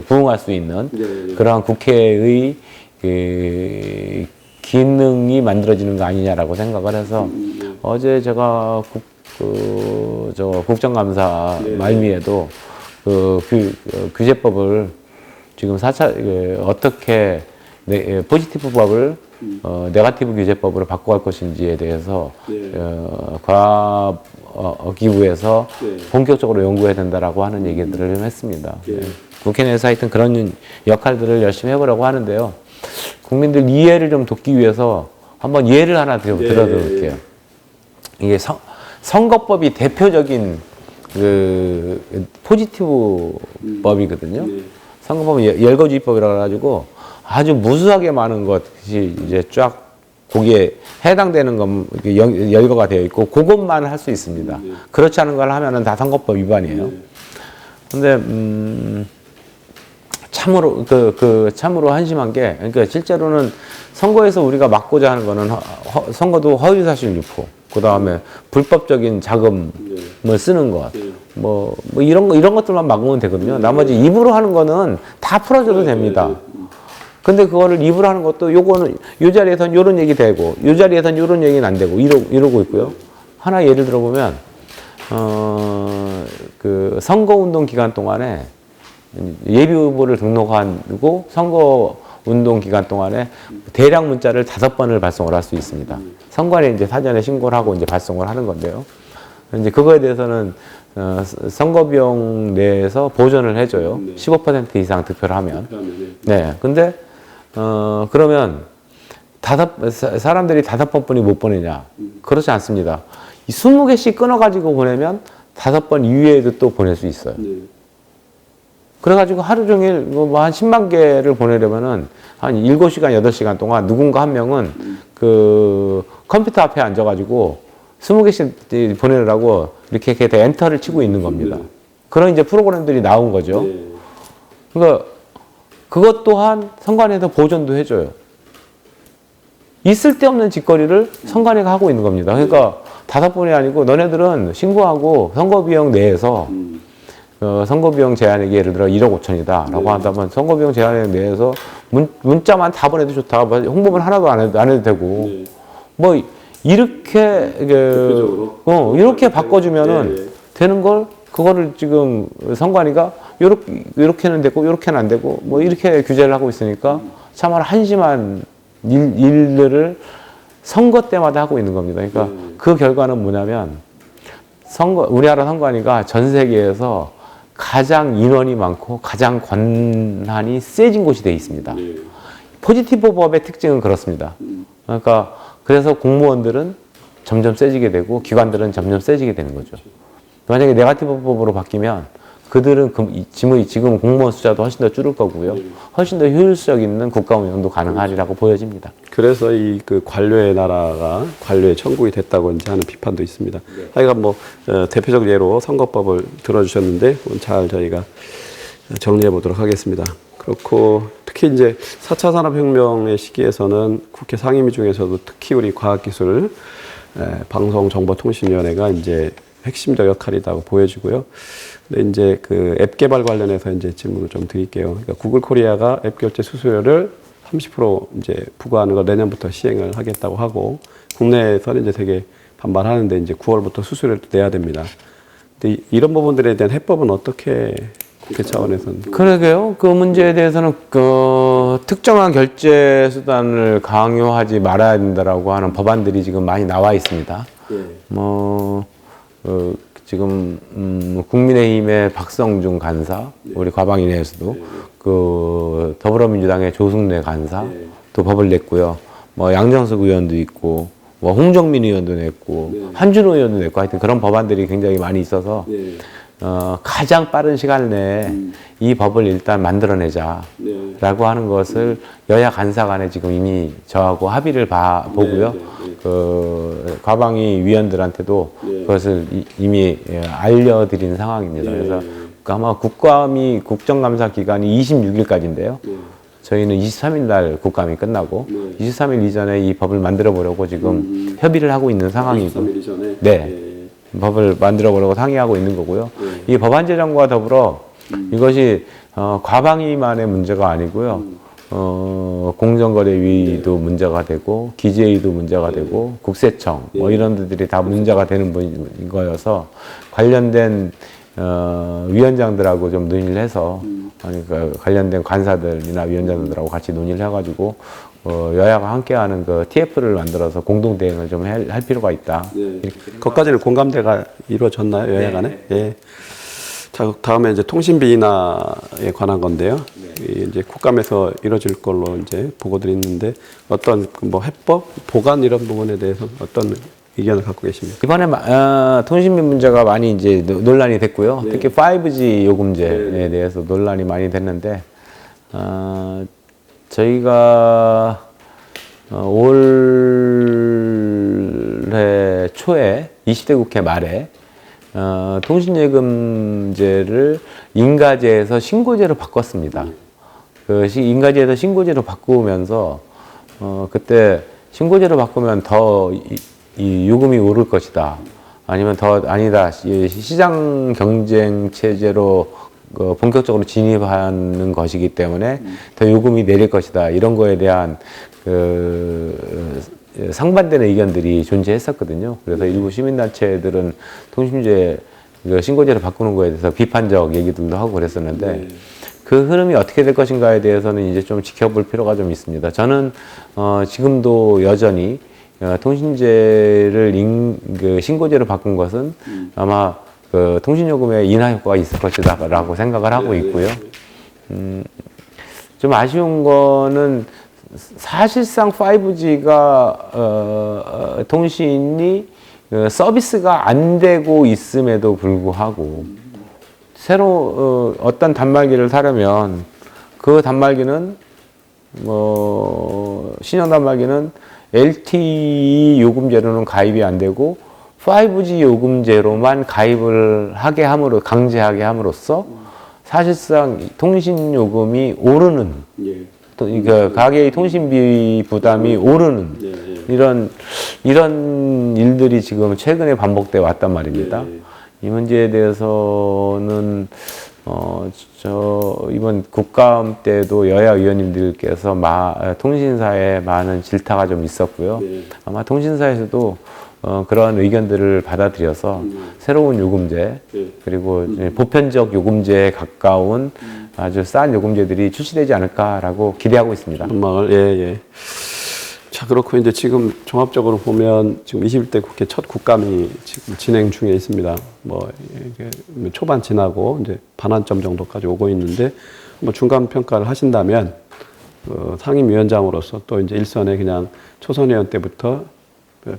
부응할 수 있는 그러한 국회의 그 기능이 만들어지는 거 아니냐라고 생각을 해서 어제 제가 국정감사 말미에도 규제법을 지금 4차 어떻게 포지티브 법을 네거티브 규제법으로 바꿔갈 것인지에 대해서 과기부에서 본격적으로 연구해야 된다라고 하는 얘기들을 좀 했습니다. 국회 내에서 하여튼 그런 역할들을 열심히 해보려고 하는데요. 국민들 이해를 좀 돕기 위해서 한번 예를 하나 들어드릴게요. 이게 선거법이 대표적인 그 포지티브 법이거든요. 선거법은 열거주의법이라 가지고 아주 무수하게 많은 것이 이제 쫙 거기에 해당되는 건 열거가 되어 있고 그것만 할 수 있습니다. 그렇지 않은 걸 하면은 다 선거법 위반이에요. 근데 참으로 참으로 한심한 게 그러니까 실제로는 선거에서 우리가 막고자 하는 거는 선거도 허위사실 유포, 그 다음에 불법적인 자금을 쓰는 것, 뭐 이런 것들만 막으면 되거든요. 나머지 입으로 하는 거는 다 풀어줘도 됩니다. 근데 그거를 입으로 하는 것도 요거는 요 자리에선 요런 얘기 되고 요 자리에선 요런 얘기는 안 되고 이러고 있고요. 하나 예를 들어보면 그 선거운동 기간 동안에 예비 후보를 등록하고 선거 운동 기간 동안에 대량 문자를 5번을 발송을 할 수 있습니다. 선관위에 이제 사전에 신고를 하고 이제 발송을 하는 건데요. 이제 그거에 대해서는 선거 비용 내에서 보전을 해줘요. 15% 이상 득표를 하면. 네. 근데 그러면 사람들이 5번뿐이 못 보내냐? 그렇지 않습니다. 20개씩 끊어가지고 보내면 5번 이후에도 또 보낼 수 있어요. 그래가지고 하루 종일 뭐 한 10만 개를 보내려면은 한 7시간, 8시간 동안 누군가 한 명은 그 컴퓨터 앞에 앉아가지고 20개씩 보내느라고 이렇게 엔터를 치고 있는 겁니다. 그런 이제 프로그램들이 나온 거죠. 그러니까 그것 또한 선관위에서 보존도 해줘요. 있을 데 없는 짓거리를 선관위가 하고 있는 겁니다. 그러니까 5번이 아니고 너네들은 신고하고 선거비용 내에서 선거비용 제한액이 예를 들어 1억 5천이다 라고 한다면 선거비용 제한액 내에서 문자만 다 보내도 좋다. 뭐 홍보는 하나도 안 해도 되고 뭐 이렇게 이렇게 바꿔주면은 되는 걸 그거를 지금 선관위가 요렇게는 되고 요렇게는 안 되고 뭐 이렇게 규제를 하고 있으니까 참으로 한심한 일들을 선거 때마다 하고 있는 겁니다. 그러니까 그 결과는 뭐냐면 우리나라 선관위가 전 세계에서 가장 인원이 많고 가장 권한이 세진 곳이 되어 있습니다. 포지티브 법의 특징은 그렇습니다. 그러니까 그래서 공무원들은 점점 세지게 되고 기관들은 점점 세지게 되는 거죠. 만약에 네거티브 법으로 바뀌면 그들은 지금 공무원 숫자도 훨씬 더 줄을 거고요. 훨씬 더 효율성 있는 국가 운영도 가능하리라고 보여집니다. 그래서 이 그 관료의 나라가 관료의 천국이 됐다고 이제 하는 비판도 있습니다. 하여간 뭐 대표적 예로 선거법을 들어주셨는데 잘 저희가 정리해 보도록 하겠습니다. 그렇고 특히 이제 4차 산업혁명의 시기에서는 국회 상임위 중에서도 특히 우리 과학기술 방송정보통신위원회가 이제 핵심적 역할이라고 보여지고요. 근데 이제 그 앱 개발 관련해서 이제 질문을 좀 드릴게요. 그러니까 구글 코리아가 앱 결제 수수료를 30% 이제 부과하는 걸 내년부터 시행을 하겠다고 하고 국내에서는 이제 되게 반발하는데 이제 9월부터 수수료를 내야 됩니다. 근데 이런 부분들에 대한 해법은 어떻게 국회 차원에서는? 그러게요. 그 문제에 대해서는 그 특정한 결제 수단을 강요하지 말아야 된다라고 하는 법안들이 지금 많이 나와 있습니다. 지금 국민의힘의 박성중 간사, 우리 과방위 내에서도 그 더불어민주당의 조승래 간사 또 법을 냈고요. 뭐 양정숙 의원도 있고, 뭐 홍정민 의원도 냈고, 한준호 의원도 냈고, 하여튼 그런 법안들이 굉장히 많이 있어서 가장 빠른 시간 내에 이 법을 일단 만들어내자라고 네. 하는 것을 여야 간사 간에 지금 이미 저하고 합의를 보고요. 그 과방위 위원들한테도 그것을 이미 알려드린 상황입니다. 그래서 아마 국정감사 기간이 26일까지인데요. 저희는 23일 날 국감이 끝나고 23일 이전에 이 법을 만들어 보려고 지금 협의를 하고 있는 상황이고 23일 이전에 네. 법을 만들어 보려고 상의하고 있는 거고요. 이 법안 제정과 더불어 이것이 과방위만의 문제가 아니고요. 공정거래위도 문제가 되고 기재위도 문제가 되고 국세청 뭐 이런 데들이 다 문제가 되는 거여서 관련된 위원장들하고 좀 논의를 해서 그 관련된 관사들이나 위원장들하고 같이 논의를 해가지고 여야가 함께하는 그 TF를 만들어서 공동 대응을 좀 할 필요가 있다. 거기까지는 공감대가 이루어졌나요, 여야 간에? 예. 자, 다음에 이제 통신비 인하에 관한 건데요. 이제 국감에서 이루어질 걸로 이제 보고들이 있는데 어떤 뭐 해법, 보관 이런 부분에 대해서 어떤 의견을 갖고 계십니까? 이번에 통신비 문제가 많이 이제 논란이 됐고요. 특히 5G 요금제에 대해서 논란이 많이 됐는데 저희가 올해 초에 20대 국회 말에 통신예금제를 인가제에서 신고제로 바꿨습니다. 그 인가제에서 신고제로 바꾸면서 그때 신고제로 바꾸면 더 이 요금이 오를 것이다. 아니면 더 아니다. 시장 경쟁 체제로 본격적으로 진입하는 것이기 때문에 더 요금이 내릴 것이다. 이런 거에 대한 상반되는 의견들이 존재했었거든요. 그래서 일부 시민단체들은 통신제 신고제를 바꾸는 거에 대해서 비판적 얘기들도 하고 그랬었는데 그 흐름이 어떻게 될 것인가에 대해서는 이제 좀 지켜볼 필요가 좀 있습니다. 저는 지금도 여전히 통신제를 신고제로 바꾼 것은 아마 그 통신요금의 인하 효과가 있을 것이다라고 생각을 하고 있고요. 좀 아쉬운 거는 사실상 5G가 통신이 서비스가 안 되고 있음에도 불구하고 새로 어떤 단말기를 사려면 그 단말기는 신형 단말기는 LTE 요금제로는 가입이 안 되고 5G 요금제로만 가입을 강제하게 함으로써 사실상 통신 요금이 오르는 그러니까 가계의 통신비 부담이 오르는 이런 일들이 지금 최근에 반복돼 왔단 말입니다. 이 문제에 대해서는 이번 국감 때도 여야 의원님들께서 통신사에 많은 질타가 좀 있었고요. 아마 통신사에서도 그러한 의견들을 받아들여서 새로운 요금제 그리고 보편적 요금제에 가까운 아주 싼 요금제들이 출시되지 않을까라고 기대하고 있습니다. 예. 자, 그렇고 이제 지금 종합적으로 보면 지금 21대 국회 첫 국감이 지금 진행 중에 있습니다. 이게 초반 지나고 이제 반환점 정도까지 오고 있는데 중간 평가를 하신다면 상임위원장으로서 또 이제 일선에 그냥 초선 의원 때부터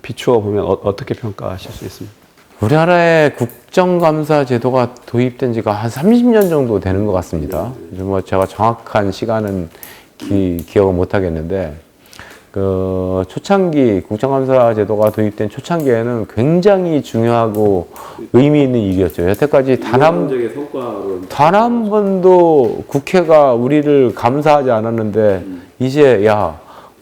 비추어 보면 어떻게 평가하실 수 있습니까? 우리나라의 국정감사 제도가 도입된 지가 한 30년 정도 되는 것 같습니다. 제가 정확한 시간은 기억을 못 하겠는데, 초창기, 국정감사 제도가 도입된 초창기에는 굉장히 중요하고 의미 있는 일이었죠. 여태까지 단 한 번도 국회가 우리를 감사하지 않았는데, 이제,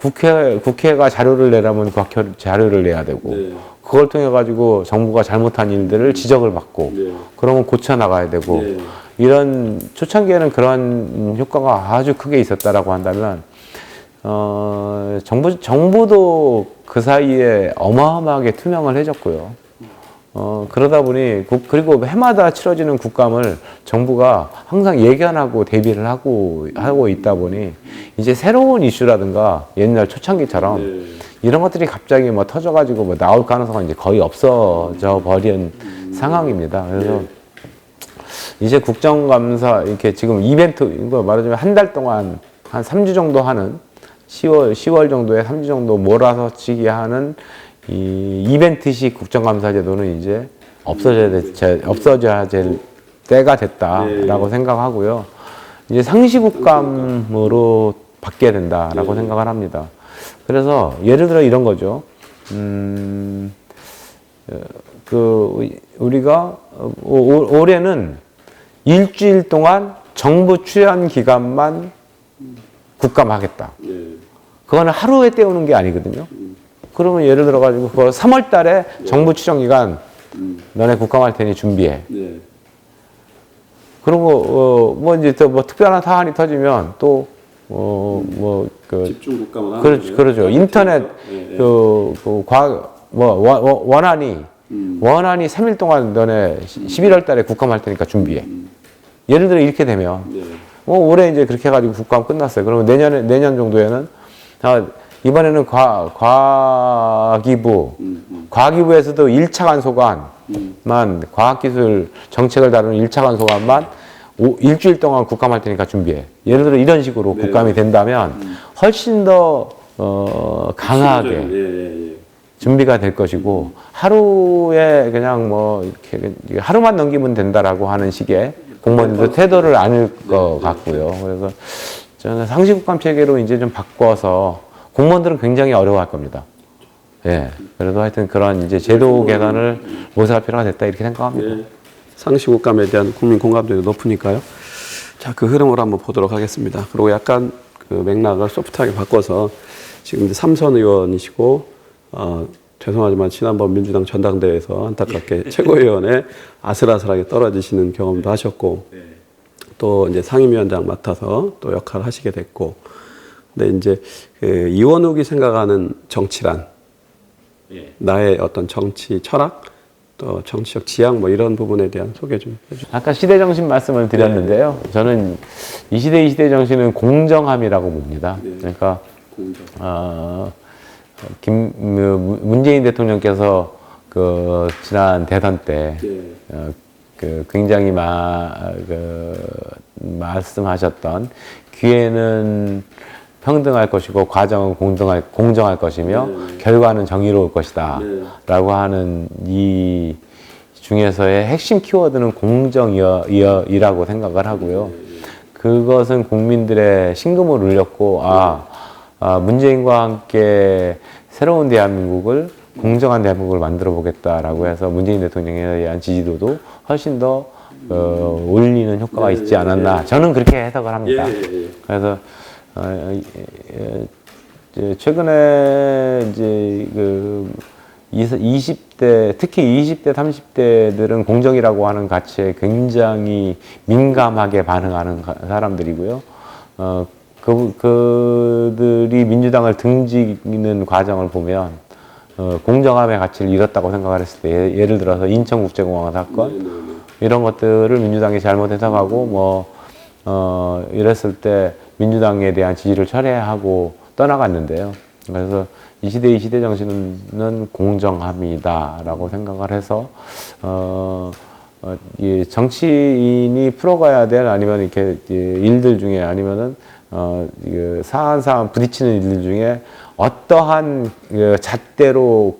국회가 자료를 내라면 자료를 내야 되고, 그걸 통해 가지고 정부가 잘못한 일들을 지적을 받고 그러면 고쳐 나가야 되고 이런 초창기에는 그런 효과가 아주 크게 있었다라고 한다면 정부도 그 사이에 어마어마하게 투명을 해줬고요. 그러다 보니 그리고 해마다 치러지는 국감을 정부가 항상 예견하고 대비를 하고 있다 보니 이제 새로운 이슈라든가 옛날 초창기처럼 이런 것들이 갑자기 터져가지고 나올 가능성은 이제 거의 없어져 버린 상황입니다. 그래서 이제 국정감사 이렇게 지금 이벤트 이거 말하자면 한 달 동안 한 3주 정도 하는 10월 정도에 3주 정도 몰아서 치기 하는 이 이벤트식 국정감사 제도는 이제 없어져야 될 때가 됐다라고 생각하고요. 이제 상시국감으로 바뀌어야 된다라고 생각을 합니다. 그래서 예를 들어 이런 거죠. 우리가 올해는 일주일 동안 정부 출연 기간만 국감하겠다. 그거는 하루에 때우는 게 아니거든요. 그러면 예를 들어가지고 그 3월 달에 정부 출연 기간 너네 국감할 테니 준비해. 그리고 뭐 이제 또 뭐 특별한 사안이 터지면 또 집중 국감은 그러죠. 인터넷 원안이 3일 동안 너네 11월 달에 국감할 테니까 준비해. 예를 들어 이렇게 되면 올해 이제 그렇게 해가지고 국감 끝났어요. 그러면 내년 정도에는 이번에는 과기부에서도 1차 간소관만 과학기술 정책을 다루는 1차 간소관만 일주일 동안 국감할 테니까 준비해. 예를 들어 이런 식으로 국감이 된다면 훨씬 더 강하게 준비가 될 것이고 하루에 그냥 뭐 이렇게 하루만 넘기면 된다라고 하는 식의 공무원들도 태도를 안을 것 같고요. 그래서 저는 상시국감 체계로 이제 좀 바꿔서 공무원들은 굉장히 어려워할 겁니다. 예. 그래도 하여튼 그런 이제 제도 개선을 모색할 필요가 됐다 이렇게 생각합니다. 상시국감에 대한 국민 공감도가 높으니까요. 자, 그 흐름으로 한번 보도록 하겠습니다. 그리고 약간 그 맥락을 소프트하게 바꿔서 지금 이제 3선 의원이시고, 죄송하지만 지난번 민주당 전당대회에서 안타깝게 최고위원회 아슬아슬하게 떨어지시는 경험도 하셨고, 또 이제 상임위원장 맡아서 또 역할을 하시게 됐고, 근데 이제 그 이원욱이 생각하는 정치란 나의 어떤 정치 철학, 또 정치적 지향 뭐 이런 부분에 대한 소개 좀 해주세요. 아까 시대정신 말씀을 드렸는데요. 저는 이 시대 정신은 공정함이라고 봅니다. 그러니까 문재인 대통령께서 그 지난 대선 때 굉장히 말씀하셨던 기회는 평등할 것이고 과정은 공정할 것이며 결과는 정의로울 것이다 라고 하는 이 중에서의 핵심 키워드는 공정이라고 생각을 하고요. 그것은 국민들의 심금을 울렸고 문재인과 함께 새로운 대한민국을 공정한 대한민국을 만들어 보겠다라고 해서 문재인 대통령에 대한 지지도도 훨씬 더 올리는 효과가 있지 않았나 저는 그렇게 해석을 합니다. 그래서 최근에 이제 20대, 특히 20대, 30대들은 공정이라고 하는 가치에 굉장히 민감하게 반응하는 사람들이고요. 그들이 민주당을 등지는 과정을 보면, 공정함의 가치를 잃었다고 생각을 했을 때, 예를 들어서 인천국제공항 사건, 이런 것들을 민주당이 잘못 해석하고, 이랬을 때, 민주당에 대한 지지를 철회하고 떠나갔는데요. 그래서 이 시대 정신은 공정함이다라고 생각을 해서 이 정치인이 풀어가야 될 아니면 이렇게 일들 중에 아니면은 사안 부딪히는 일들 중에 어떠한 잣대로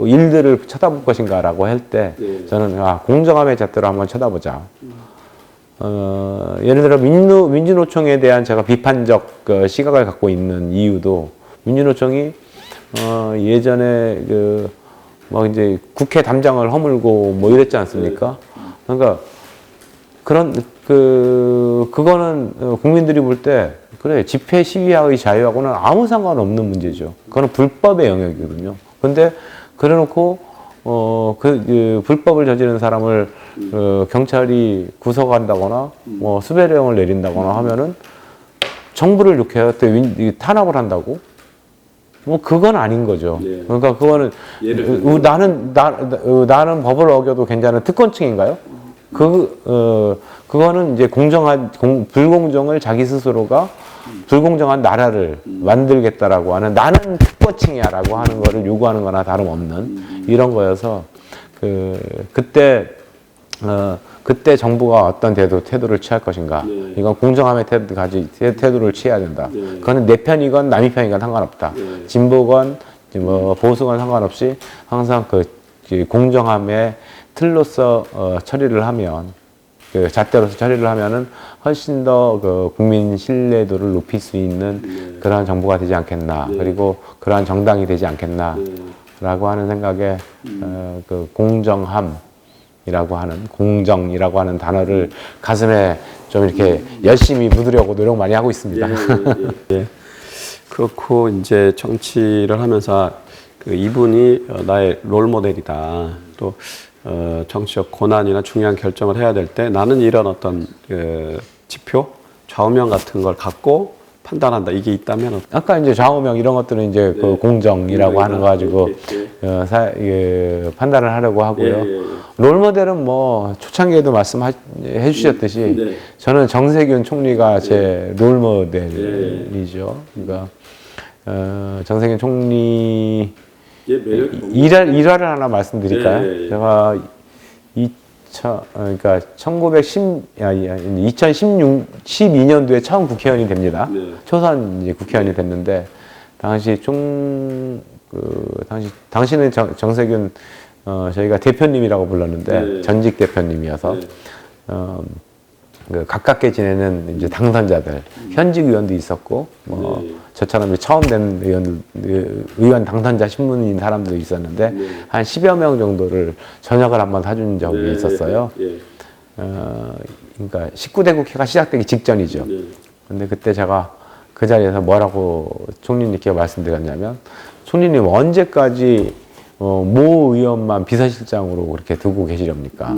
일들을 쳐다볼 것인가라고 할 때 저는 공정함의 잣대로 한번 쳐다보자. 예를 들어 민주노총에 대한 제가 비판적 시각을 갖고 있는 이유도 민주노총이 예전에 이제 국회 담장을 허물고 뭐 이랬지 않습니까? 그러니까 그거는 국민들이 볼 때 그래 집회 시위의 자유하고는 아무 상관없는 문제죠. 그거는 불법의 영역이거든요. 근데 그래놓고 불법을 저지른 사람을 경찰이 구속한다거나 뭐 수배령을 내린다거나 하면은 정부를 욕해요. 또 탄압을 한다고? 뭐 그건 아닌 거죠. 그러니까 그거는 나는 법을 어겨도 괜찮은 특권층인가요? 그거는 이제 불공정을 자기 스스로가 불공정한 나라를 만들겠다라고 하는 나는 특권층이야라고 하는 거를 요구하는 거나 다름없는 이런 거여서 그때 정부가 어떤 태도를 취할 것인가 이건 공정함의 태도를 취해야 된다. 그거는 내 편이건 남의 편이건 상관없다. 진보건 뭐 보수건 상관없이 항상 공정함의 틀로서 처리를 하면 그 잣대로서 처리를 하면은 훨씬 더 그 국민 신뢰도를 높일 수 있는 그러한 정부가 되지 않겠나 그리고 그러한 정당이 되지 않겠나라고 하는 생각에 그 공정함이라고 하는 공정이라고 하는 단어를 가슴에 좀 이렇게 열심히 묻으려고 노력 많이 하고 있습니다. 예. 그렇고 이제 정치를 하면서 그 이분이 나의 롤 모델이다. 또 정치적 고난이나 중요한 결정을 해야 될 때 나는 이런 어떤 그 지표, 좌우명 같은 걸 갖고 판단한다. 이게 있다면 아까 이제 좌우명 이런 것들은 이제 그 공정이라고 하는 거 가지고 판단을 하려고 하고요. 롤모델은 뭐 초창기에도 말씀해 주셨듯이 저는 정세균 총리가 제 롤모델이죠. 그러니까 정세균 총리 일화를 하나 말씀드릴까요? 제가 2012년도에 처음 국회의원이 됩니다. 초선 이제 국회의원이 됐는데 당시는 정세균 저희가 대표님이라고 불렀는데 전직 대표님이어서 그 가깝게 지내는 이제 당선자들 현직 의원도 있었고 뭐 저처럼 처음 된 의원 당선자 신문인 사람도 있었는데 한 10여 명 정도를 저녁을 한번 사준 적이 있었어요. 그러니까 19대 국회가 시작되기 직전이죠. 근데 그때 제가 그 자리에서 뭐라고 총리님께 말씀드렸냐면 총리님 언제까지 모 의원만 비서실장으로 그렇게 두고 계시렵니까?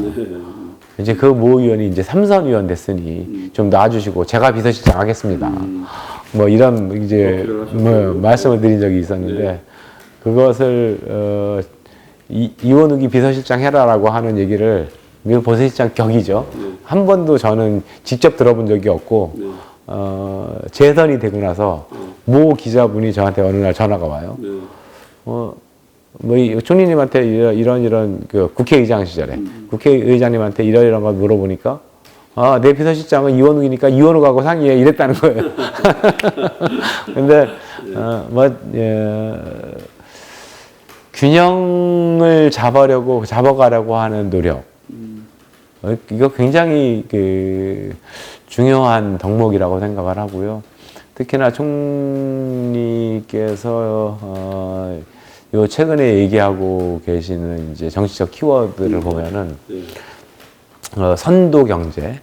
이제 그 모 의원이 이제 삼선 의원 됐으니 좀 놔주시고 제가 비서실장 하겠습니다. 뭐 이런 이제 말씀을 드린 적이 있었는데 그것을 이원욱이 비서실장 해라라고 하는 얘기를 이건 비서실장 격이죠. 한 번도 저는 직접 들어본 적이 없고 재선이 되고 나서 모 기자분이 저한테 어느 날 전화가 와요. 총리님한테 이런 그 국회의장 시절에 국회의장님한테 이런 걸 물어보니까 내 비서실장은 이원욱이니까 이원욱하고 상의해 이랬다는 거예요. 근데 균형을 잡아가려고 하는 노력 이거 굉장히 그 중요한 덕목이라고 생각을 하고요. 특히나 총리께서 요 최근에 얘기하고 계시는 이제 정치적 키워드를 보면은 선도 경제,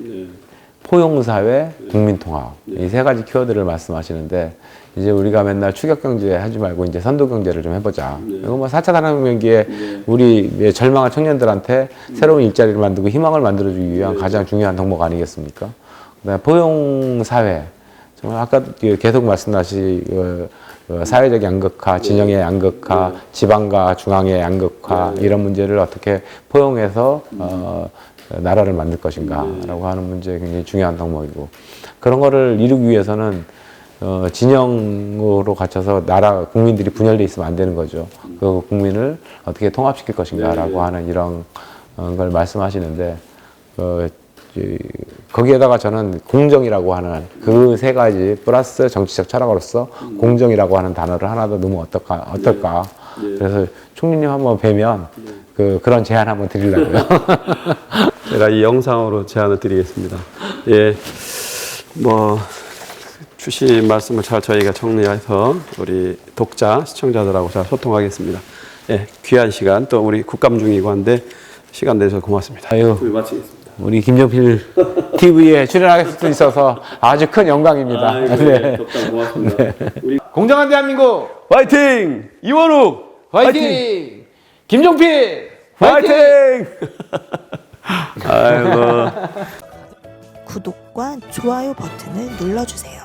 포용 사회, 국민 통합 이 세 가지 키워드를 말씀하시는데 이제 우리가 맨날 추격 경제 하지 말고 이제 선도 경제를 좀 해보자. 이거 뭐 4차 산업혁명기에 우리 절망한 청년들한테 새로운 일자리를 만들고 희망을 만들어주기 위한 가장 중요한 덕목 아니겠습니까? 그다음에 포용 사회. 정말 아까 계속 말씀하신 사회적 양극화, 진영의 양극화, 지방과 중앙의 양극화 이런 문제를 어떻게 포용해서 나라를 만들 것인가라고 하는 문제 굉장히 중요한 덕목이고 그런 거를 이루기 위해서는 진영으로 갇혀서 나라 국민들이 분열돼 있으면 안 되는 거죠. 그 국민을 어떻게 통합시킬 것인가라고 하는 이런 걸 말씀하시는데 거기에다가 저는 공정이라고 하는 그 세 가지 플러스 정치적 철학으로서 공정이라고 하는 단어를 하나 더 넣으면 어떨까. 그래서 총리님 한번 뵈면 그런 제안 한번 드리려고요. 제가 이 영상으로 제안을 드리겠습니다. 예, 뭐 주신 말씀을 잘 저희가 정리해서 우리 독자, 시청자들하고 잘 소통하겠습니다. 예, 귀한 시간 또 우리 국감 중이고 한데 시간 내주셔서 고맙습니다. 아유, 마치겠습니다. 우리 김종필 TV에 출연할 수 있어서 아주 큰 영광입니다. 네, 독자 고맙습니다. 네. 공정한 대한민국 화이팅! 이원욱! 화이팅! 김종필 화이팅! 아이고. 구독과 좋아요 버튼을 눌러주세요.